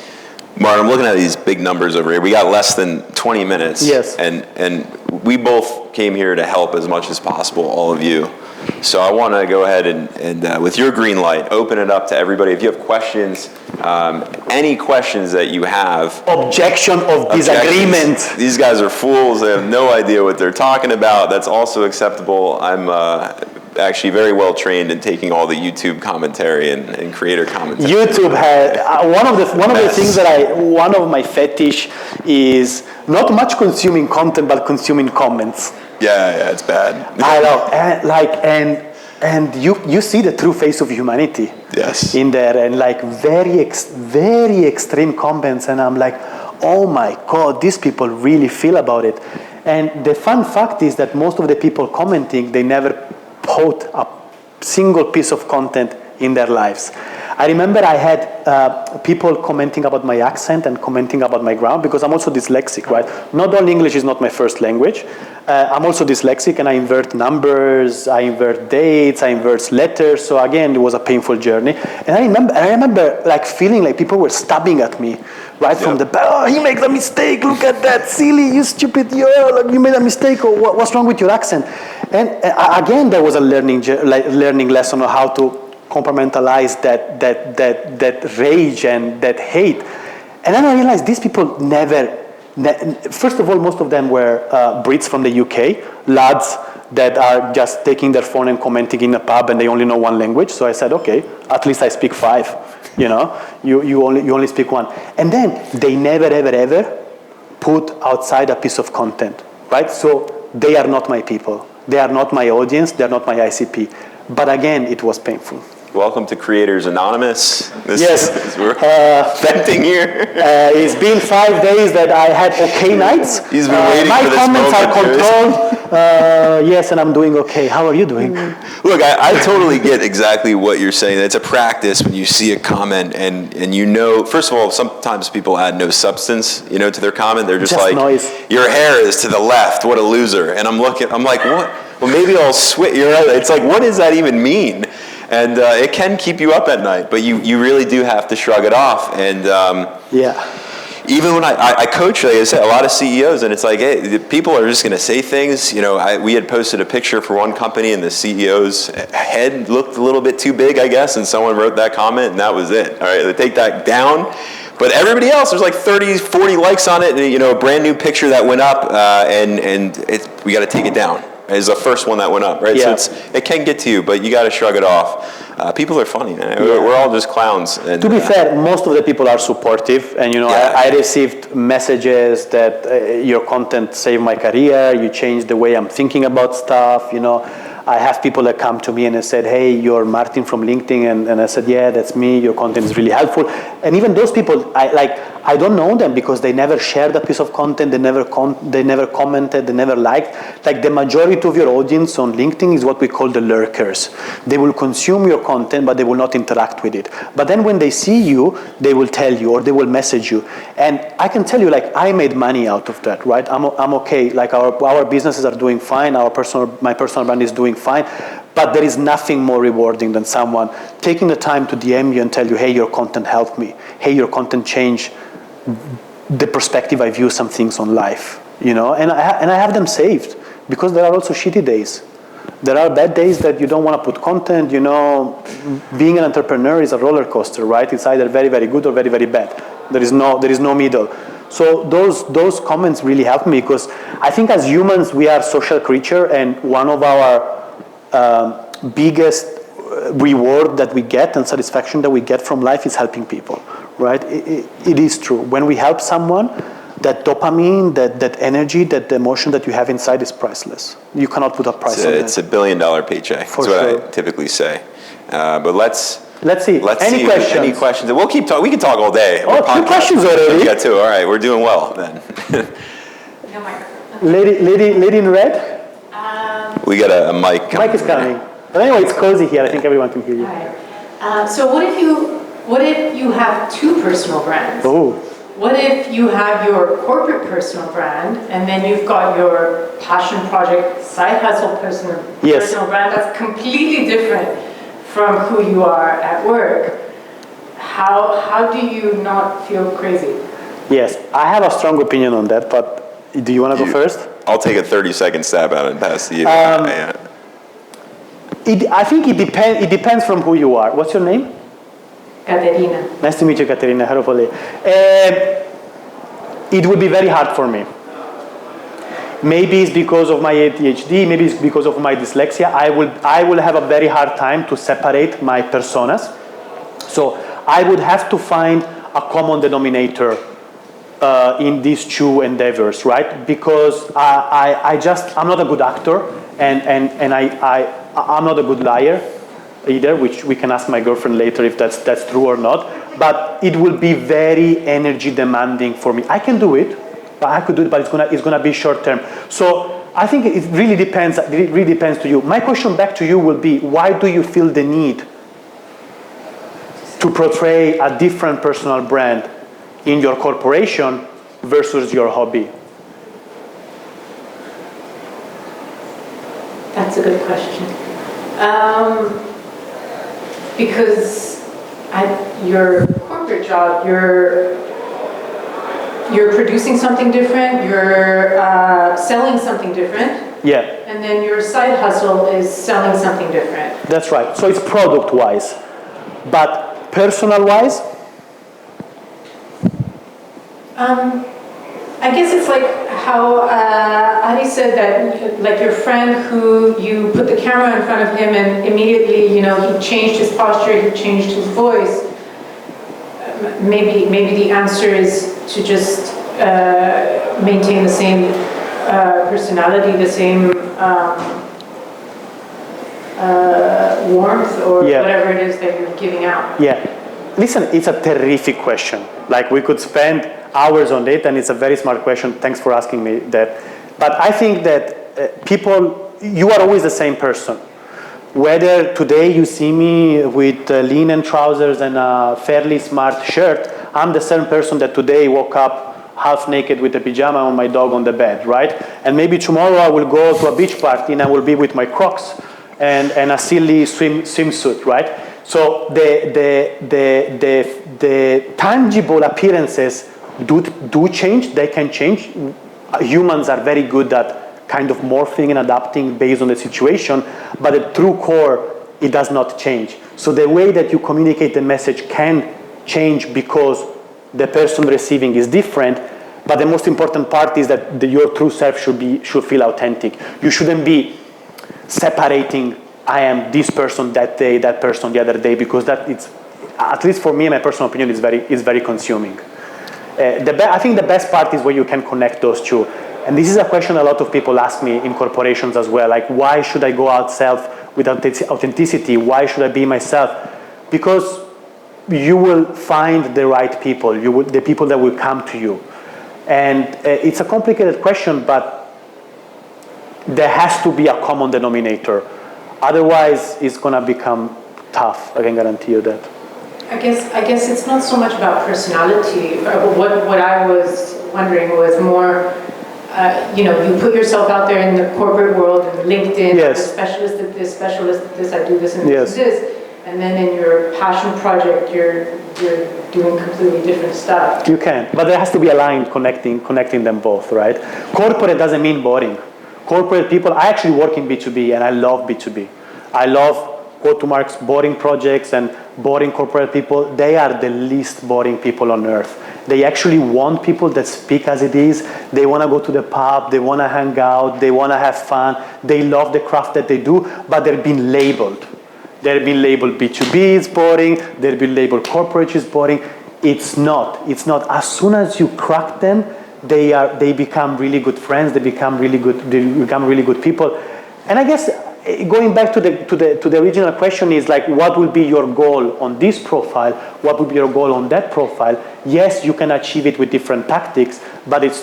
Martin, I'm looking at these big numbers over here. We got less than 20 minutes. Yes. And we both came here to help as much as possible, all of you. So I want to go ahead and with your green light, open it up to everybody. If you have questions, any questions that you have. Objection of disagreement. These guys are fools. They have no idea what they're talking about. That's also acceptable. I'm actually very well trained in taking all the YouTube commentary and creator commentary. YouTube has one of the things that one of my fetish is not much consuming content but consuming comments. Yeah, it's bad. I love and you see the true face of humanity. Yes. In there, and like very extreme comments, and I'm like, oh my God, these people really feel about it. And the fun fact is that most of the people commenting, they never put a single piece of content in their lives. I remember I had people commenting about my accent and commenting about my grammar, because I'm also dyslexic, right? Not only English is not my first language, I'm also dyslexic, and I invert numbers, I invert dates, I invert letters. So again, it was a painful journey. And I remember like feeling like people were stabbing at me, right from the back. Oh, he makes a mistake. Look at that, silly, you stupid, you made a mistake. Or what's wrong with your accent? And again, there was a learning lesson on how to compartmentalize that rage and that hate. And then I realized these people first of all, most of them were Brits from the UK, lads that are just taking their phone and commenting in a pub, and they only know 1 language. So I said, okay, at least I speak 5. You know, you only speak 1. And then they never, ever, ever put outside a piece of content, right? So they are not my people. They are not my audience. They are not my ICP. But again, it was painful. Welcome to Creators Anonymous. We're venting here. It's been 5 days that I had okay nights. He's been waiting my for this comments moment, are controlled. Yes, and I'm doing okay. How are you doing? Look, I totally get exactly what you're saying. It's a practice when you see a comment and you know, first of all, sometimes people add no substance, to their comment. They're just like, noise. Your hair is to the left. What a loser. And I'm like, what? Well, maybe I'll switch. It's like, what does that even mean? And it can keep you up at night, but you really do have to shrug it off. And even when I coach, like I said, a lot of CEOs, and it's like, hey, the people are just going to say things. You know, we had posted a picture for one company, and the CEO's head looked a little bit too big, I guess, and someone wrote that comment, and that was it. All right, they take that down. But everybody else, there's like 30, 40 likes on it, and, you know, a brand new picture that went up, and we got to take it down. It's the first one that went up, right? Yeah. So it can get to you, but you got to shrug it off. People are funny. Man. We're all just clowns. And, to be fair, most of the people are supportive, and you know, I received messages that your content saved my career. You changed the way I'm thinking about stuff. You know, I have people that come to me and they said, "Hey, you're Martin from LinkedIn," and I said, "Yeah, that's me. Your content is really helpful." And even those people, I don't know them because they never shared a piece of content. They never commented. They never liked. Like the majority of your audience on LinkedIn is what we call the lurkers. They will consume your content, but they will not interact with it. But then when they see you, they will tell you or they will message you. And I can tell you, like, I made money out of that, right? I'm okay. Like our businesses are doing fine. My personal brand is doing fine. But there is nothing more rewarding than someone taking the time to DM you and tell you, "Hey, your content helped me. Hey, your content changed the perspective I view some things on life," you know, and I have them saved because there are also shitty days. There are bad days that you don't want to put content, you know. Being an entrepreneur is a roller coaster, right? It's either very, very good or very, very bad. There is no middle. So those comments really help me because I think as humans we are social creature, and one of our biggest reward that we get and satisfaction that we get from life is helping people, right? It is true. When we help someone, that dopamine, that energy, that emotion that you have inside is priceless. You cannot put a price on it. It's $1 billion paycheck. That's what I typically say. But let's see. Any questions? Any questions? We'll keep talking. We can talk all day. Oh, 2 questions already. Yeah, 2. All right, we're doing well then. No microphone. Lady in red. We got a mic. Mic is coming. But anyway, it's cozy here. I think everyone can hear you. Hi. So what if you have 2 personal brands? Oh. What if you have your corporate personal brand, and then you've got your passion project side hustle personal brand that's completely different from who you are at work? How do you not feel crazy? Yes, I have a strong opinion on that, but do you want to go first? I'll take a 30-second stab at it and pass to you. I think it depends from who you are. What's your name? Katerina. Nice to meet you, Katerina. Hopefully. It would be very hard for me. Maybe it's because of my ADHD, maybe it's because of my dyslexia. I will have a very hard time to separate my personas. So I would have to find a common denominator in these 2 endeavors, right? Because I'm not a good actor, and I'm not a good liar either, which we can ask my girlfriend later if that's true or not. But it will be very energy demanding for me. I can do it, but I could do it, but it's gonna be short term. So I think it really depends. It really depends to you. My question back to you will be: why do you feel the need to portray a different personal brand in your corporation versus your hobby? That's a good question. Because at your corporate job, you're producing something different, you're selling something different. Yeah. And then your side hustle is selling something different. That's right. So it's product-wise. But personal-wise? I guess it's like how Ari said that, like your friend who you put the camera in front of him and immediately, you know, he changed his posture, he changed his voice. Maybe the answer is to just maintain the same personality, the same warmth or whatever it is that you're giving out. Yeah. Listen, it's a terrific question. Like, we could spend hours on it, and it's a very smart question. Thanks for asking me that. But I think that you are always the same person. Whether today you see me with linen trousers and a fairly smart shirt, I'm the same person that today woke up half naked with a pajama on my dog on the bed, right? And maybe tomorrow I will go to a beach party and I will be with my Crocs and a silly swimsuit, right? So the tangible appearances do change. They can change. Humans are very good at kind of morphing and adapting based on the situation, but the true core, it does not change. So the way that you communicate the message can change because the person receiving is different, but the most important part is that your true self should feel authentic. You shouldn't be separating, I am this person that day, that person the other day, because that it's, at least for me, my personal opinion, is very consuming. I think the best part is where you can connect those two. And this is a question a lot of people ask me in corporations as well, like, why should I go out self with authenticity? Why should I be myself? Because you will find the right people, the people that will come to you. And it's a complicated question, but there has to be a common denominator. Otherwise, it's going to become tough. I can guarantee you that. I guess it's not so much about personality. What I was wondering was more, you put yourself out there in the corporate world, and LinkedIn, yes. Specialist at this, specialist at this, I do this and this and this. And then in your passion project, you're doing completely different stuff. You can, but there has to be a line connecting them both, right? Corporate doesn't mean boring. Corporate people, I actually work in B2B, and I love B2B. I love, quote to Mark's, boring projects and boring corporate people. They are the least boring people on earth. They actually want people that speak as it is. They want to go to the pub. They want to hang out. They want to have fun. They love the craft that they do, but they're being labeled. They've been labeled B2B is boring. They've been labeled corporate is boring. It's not. It's not. As soon as you crack them, they become really good friends. They become really good people. And I guess going back to the original question is like, what will be your goal on this profile? What will be your goal on that profile? Yes, you can achieve it with different tactics, but it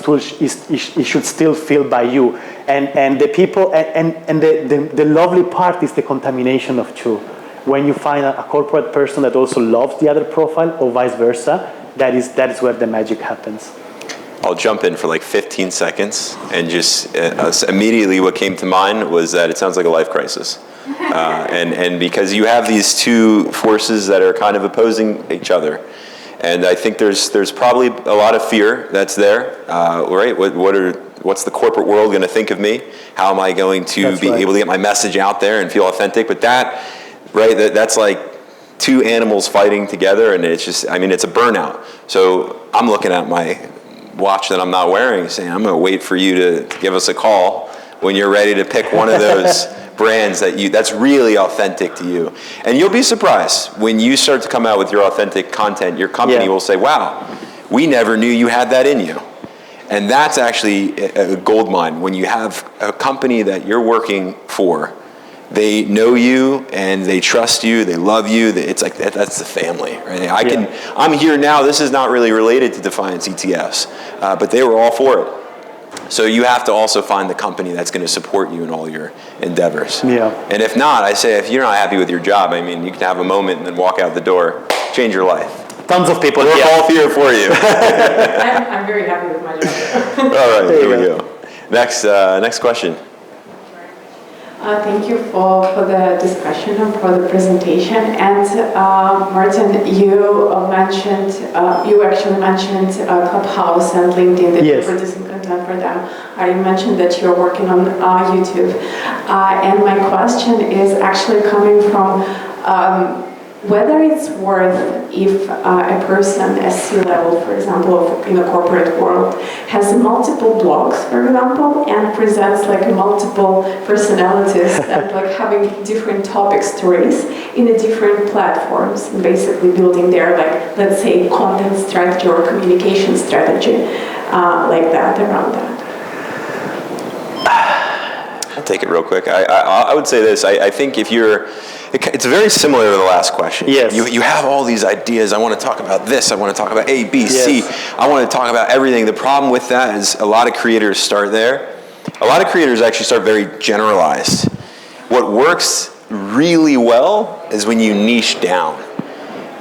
should still feel by you. And the people and the lovely part is the contamination of two. When you find a corporate person that also loves the other profile, or vice versa, that is where the magic happens. I'll jump in for like 15 seconds, and just immediately what came to mind was that it sounds like a life crisis. And because you have these two forces that are kind of opposing each other. And I think there's probably a lot of fear that's there, right? What's the corporate world going to think of me? How am I going to able to get my message out there and feel authentic? But that's like two animals fighting together, and it's just, it's a burnout. So I'm looking at my watch that I'm not wearing, saying, I'm going to wait for you to give us a call when you're ready to pick one of those brands that's really authentic to you. And you'll be surprised when you start to come out with your authentic content, your company will say, wow, we never knew you had that in you. And that's actually a gold mine. When you have a company that you're working for, they know you and they trust you, they love you. It's like that's the family, right? I'm here now. This is not really related to Defiance ETFs, but they were all for it. So you have to also find the company that's going to support you in all your endeavors. Yeah. And if not, I say, if you're not happy with your job, you can have a moment and then walk out the door, change your life. Tons of people. We're all here for you. I'm very happy with my job. All right, here we go. Next question. Thank you for the discussion and for the presentation. And Martin, you actually mentioned Clubhouse and LinkedIn that you're producing content for them. I mentioned that you're working on YouTube. And my question is actually coming from whether it's worth, if a person, a C-level, for example, in a corporate world, has multiple blogs, for example, and presents like multiple personalities and like having different topics to raise in the different platforms, and basically building their, like, let's say, content strategy or communication strategy like that, around that. I'll take it real quick. I would say this. I think if you're, it's very similar to the last question. Yes. You have all these ideas. I want to talk about this. I want to talk about A, B, C. I want to talk about everything. The problem with that is a lot of creators start there. A lot of creators actually start very generalized. What works really well is when you niche down.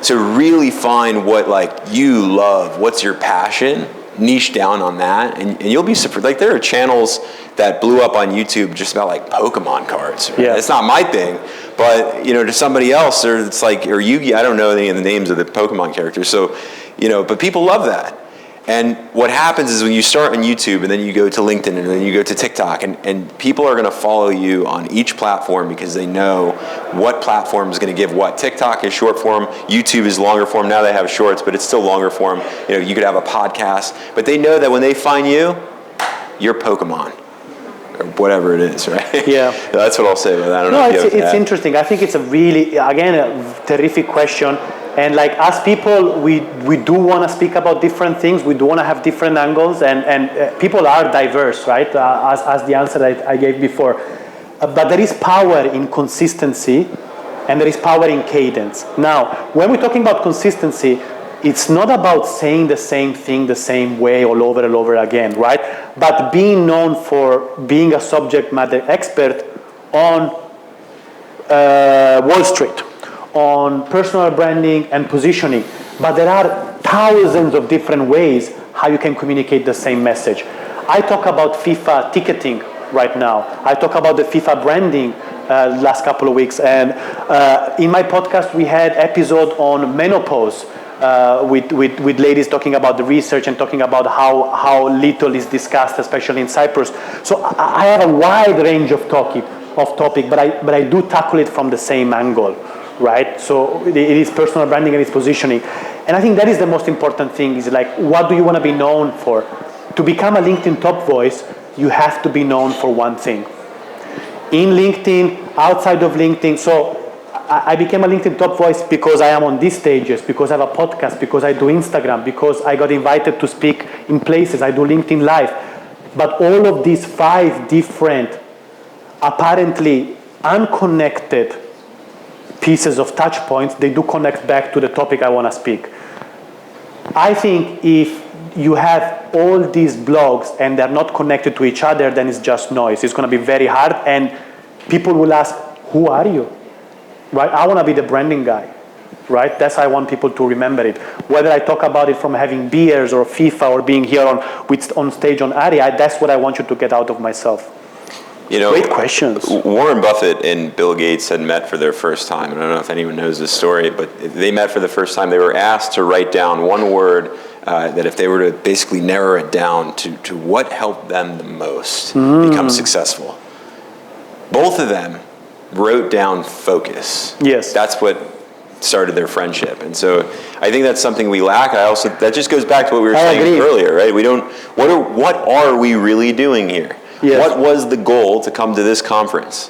To really find what you love, what's your passion, niche down on that, and you'll be surprised. Like, there are channels that blew up on YouTube just about like Pokemon cards. Right? Yeah. It's not my thing, but to somebody else, or Yu-Gi, I don't know any of the names of the Pokemon characters. So, but people love that. And what happens is when you start on YouTube and then you go to LinkedIn and then you go to TikTok, and people are going to follow you on each platform because they know what platform is going to give what. TikTok is short form, YouTube is longer form. Now they have shorts, but it's still longer form. You know, you could have a podcast, but they know that when they find you, you're Pokemon or whatever it is, right? Yeah. That's what I'll say about that. I don't know if you have it's that. interesting. I think it's a really, again, a terrific question. And like as people, we do want to speak about different things. We do want to have different angles, and people are diverse, right? As the answer I gave before. But there is power in consistency, and there is power in cadence. Now, when we're talking about consistency, it's not about saying the same thing the same way all over and over again, right? But being known for being a subject matter expert on Wall Street, on personal branding and positioning. But there are thousands of different ways how you can communicate the same message. I talk about FIFA ticketing right now. I talk about the FIFA branding last couple of weeks. And in my podcast, we had episode on menopause with ladies talking about the research and talking about how little is discussed, especially in Cyprus. So I have a wide range of topic, but I do tackle it from the same angle. Right, so it is personal branding and it's positioning, and I think that is the most important thing. Is like, what do you want to be known for? To become a LinkedIn top voice, you have to be known for one thing. In LinkedIn, outside of LinkedIn, so I became a LinkedIn top voice because I am on these stages, because I have a podcast, because I do Instagram, because I got invited to speak in places. I do LinkedIn Live, but all of these 5 different, apparently unconnected pieces of touch points, they do connect back to the topic I want to speak. I think if you have all these blogs and they're not connected to each other, then it's just noise. It's going to be very hard, and people will ask, who are you? Right? I want to be the branding guy. Right? That's how I want people to remember it. Whether I talk about it from having beers or FIFA or being here on stage on ARIA, that's what I want you to get out of myself. You know, great questions. Warren Buffett and Bill Gates had met for their first time. I don't know if anyone knows this story, but they met for the first time. They were asked to write down one word that if they were to basically narrow it down to what helped them the most become successful. Both of them wrote down focus. Yes. That's what started their friendship. And so I think that's something we lack. That just goes back to what we were saying earlier, right? What are we really doing here? Yes. What was the goal to come to this conference?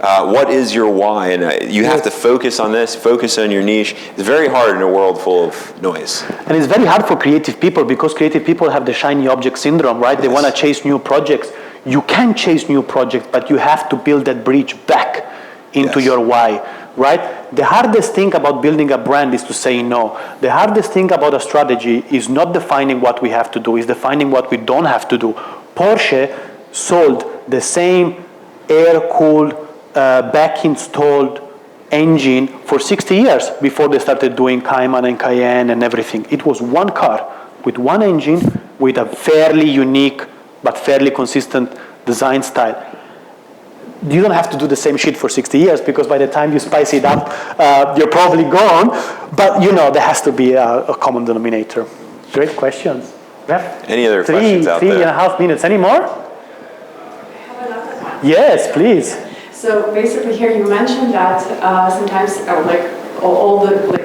What is your why? And you have to focus on this, focus on your niche. It's very hard in a world full of noise. And it's very hard for creative people because creative people have the shiny object syndrome, right? They want to chase new projects. You can chase new projects, but you have to build that bridge back into your why, right? The hardest thing about building a brand is to say no. The hardest thing about a strategy is not defining what we have to do, is defining what we don't have to do. Porsche sold the same air-cooled, back-installed engine for 60 years before they started doing Cayman and Cayenne and everything. It was one car with one engine with a fairly unique but fairly consistent design style. You don't have to do the same shit for 60 years because by the time you spice it up, you're probably gone. But there has to be a common denominator. Great questions. Any other questions out there? 3.5 minutes. Any more? Yes, please. So basically here you mentioned that sometimes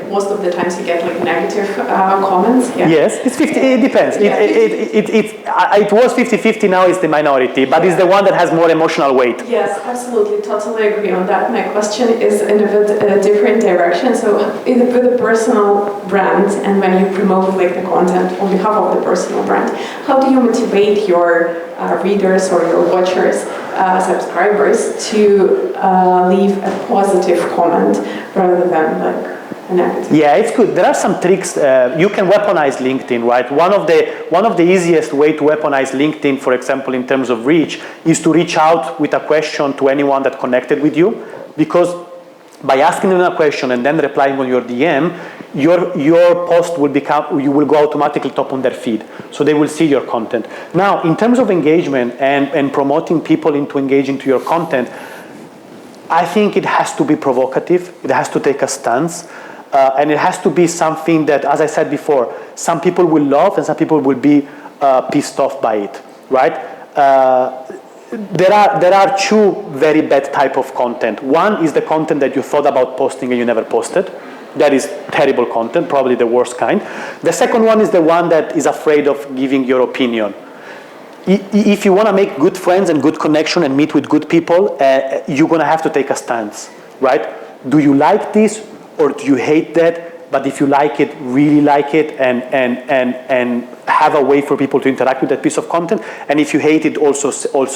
most of the times you get negative comments. Yeah. Yes, it's 50. It depends. It was 50-50. Now it's the minority, but it's the one that has more emotional weight. Yes, absolutely, totally agree on that. My question is in a bit different direction. So, with a personal brand, and when you promote the content on behalf of the personal brand, how do you motivate your readers or your watchers, subscribers, to leave a positive comment rather than Yeah, it's good. There are some tricks. You can weaponize LinkedIn, right? One of the easiest way to weaponize LinkedIn, for example, in terms of reach, is to reach out with a question to anyone that connected with you, because by asking them a question and then replying on your DM, your post you will go automatically top on their feed, so they will see your content. Now, in terms of engagement and promoting people into engaging to your content, I think it has to be provocative. It has to take a stance. And it has to be something that, as I said before, some people will love and some people will be pissed off by it, right? There are two very bad type of content. One is the content that you thought about posting and you never posted. That is terrible content, probably the worst kind. The second one is the one that is afraid of giving your opinion. If you want to make good friends and good connection and meet with good people, you're going to have to take a stance, right? Do you like this or do you hate that? But if you like it, really like it, and have a way for people to interact with that piece of content. And if you hate it, also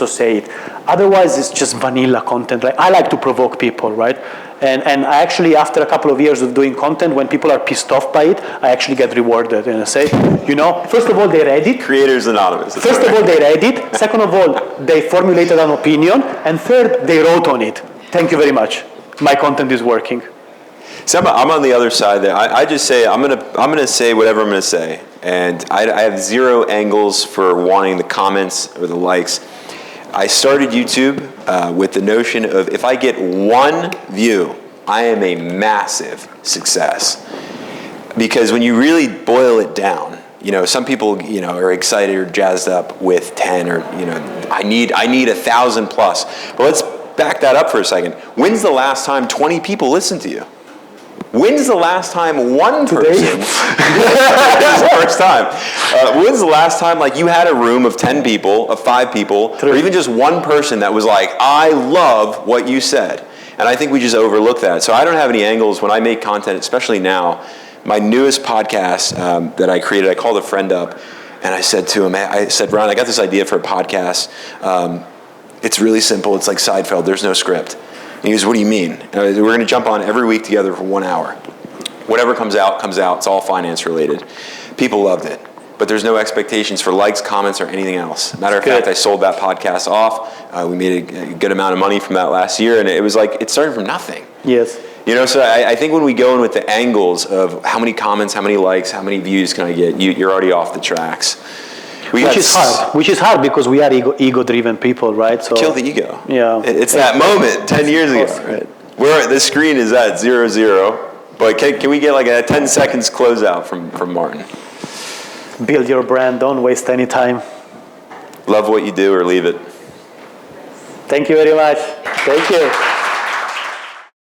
say it. Otherwise, it's just vanilla content. Right? I like to provoke people, right? And I actually, after a couple of years of doing content, when people are pissed off by it, I actually get rewarded. And I say, first of all, they read it. Creators Anonymous. First of all, they read it. Second of all, they formulated an opinion. And third, they wrote on it. Thank you very much. My content is working. So I'm on the other side there. I just say I'm gonna say whatever I'm gonna say, and I have zero angles for wanting the comments or the likes. I started YouTube with the notion of if I get one view, I am a massive success. Because when you really boil it down, some people are excited or jazzed up with 10 or I need 1,000 plus. But let's back that up for a second. When's the last time 20 people listened to you? When's the last time one person? This is the first time. When's the last time you had a room of 10 people, of 5 people, or even just one person that was like, I love what you said. And I think we just overlook that. So I don't have any angles when I make content, especially now. My newest podcast that I created, I called a friend up, and I said to him, I said, Ron, I got this idea for a podcast. It's really simple. It's like Seinfeld. There's no script. And he goes, what do you mean? We're going to jump on every week together for 1 hour. Whatever comes out, comes out. It's all finance related. People loved it. But there's no expectations for likes, comments, or anything else. Matter of fact, I sold that podcast off. We made a good amount of money from that last year. And it was like, it started from nothing. Yes. So I think when we go in with the angles of how many comments, how many likes, how many views can I get, you're already off the tracks. Which is hard because we are ego-driven people, right? So kill the ego. Yeah, it's that moment 10 years ago. Right? Where the screen is at 0-0, but can we get a 10 seconds closeout from Martin? Build your brand. Don't waste any time. Love what you do or leave it. Thank you very much. Thank you.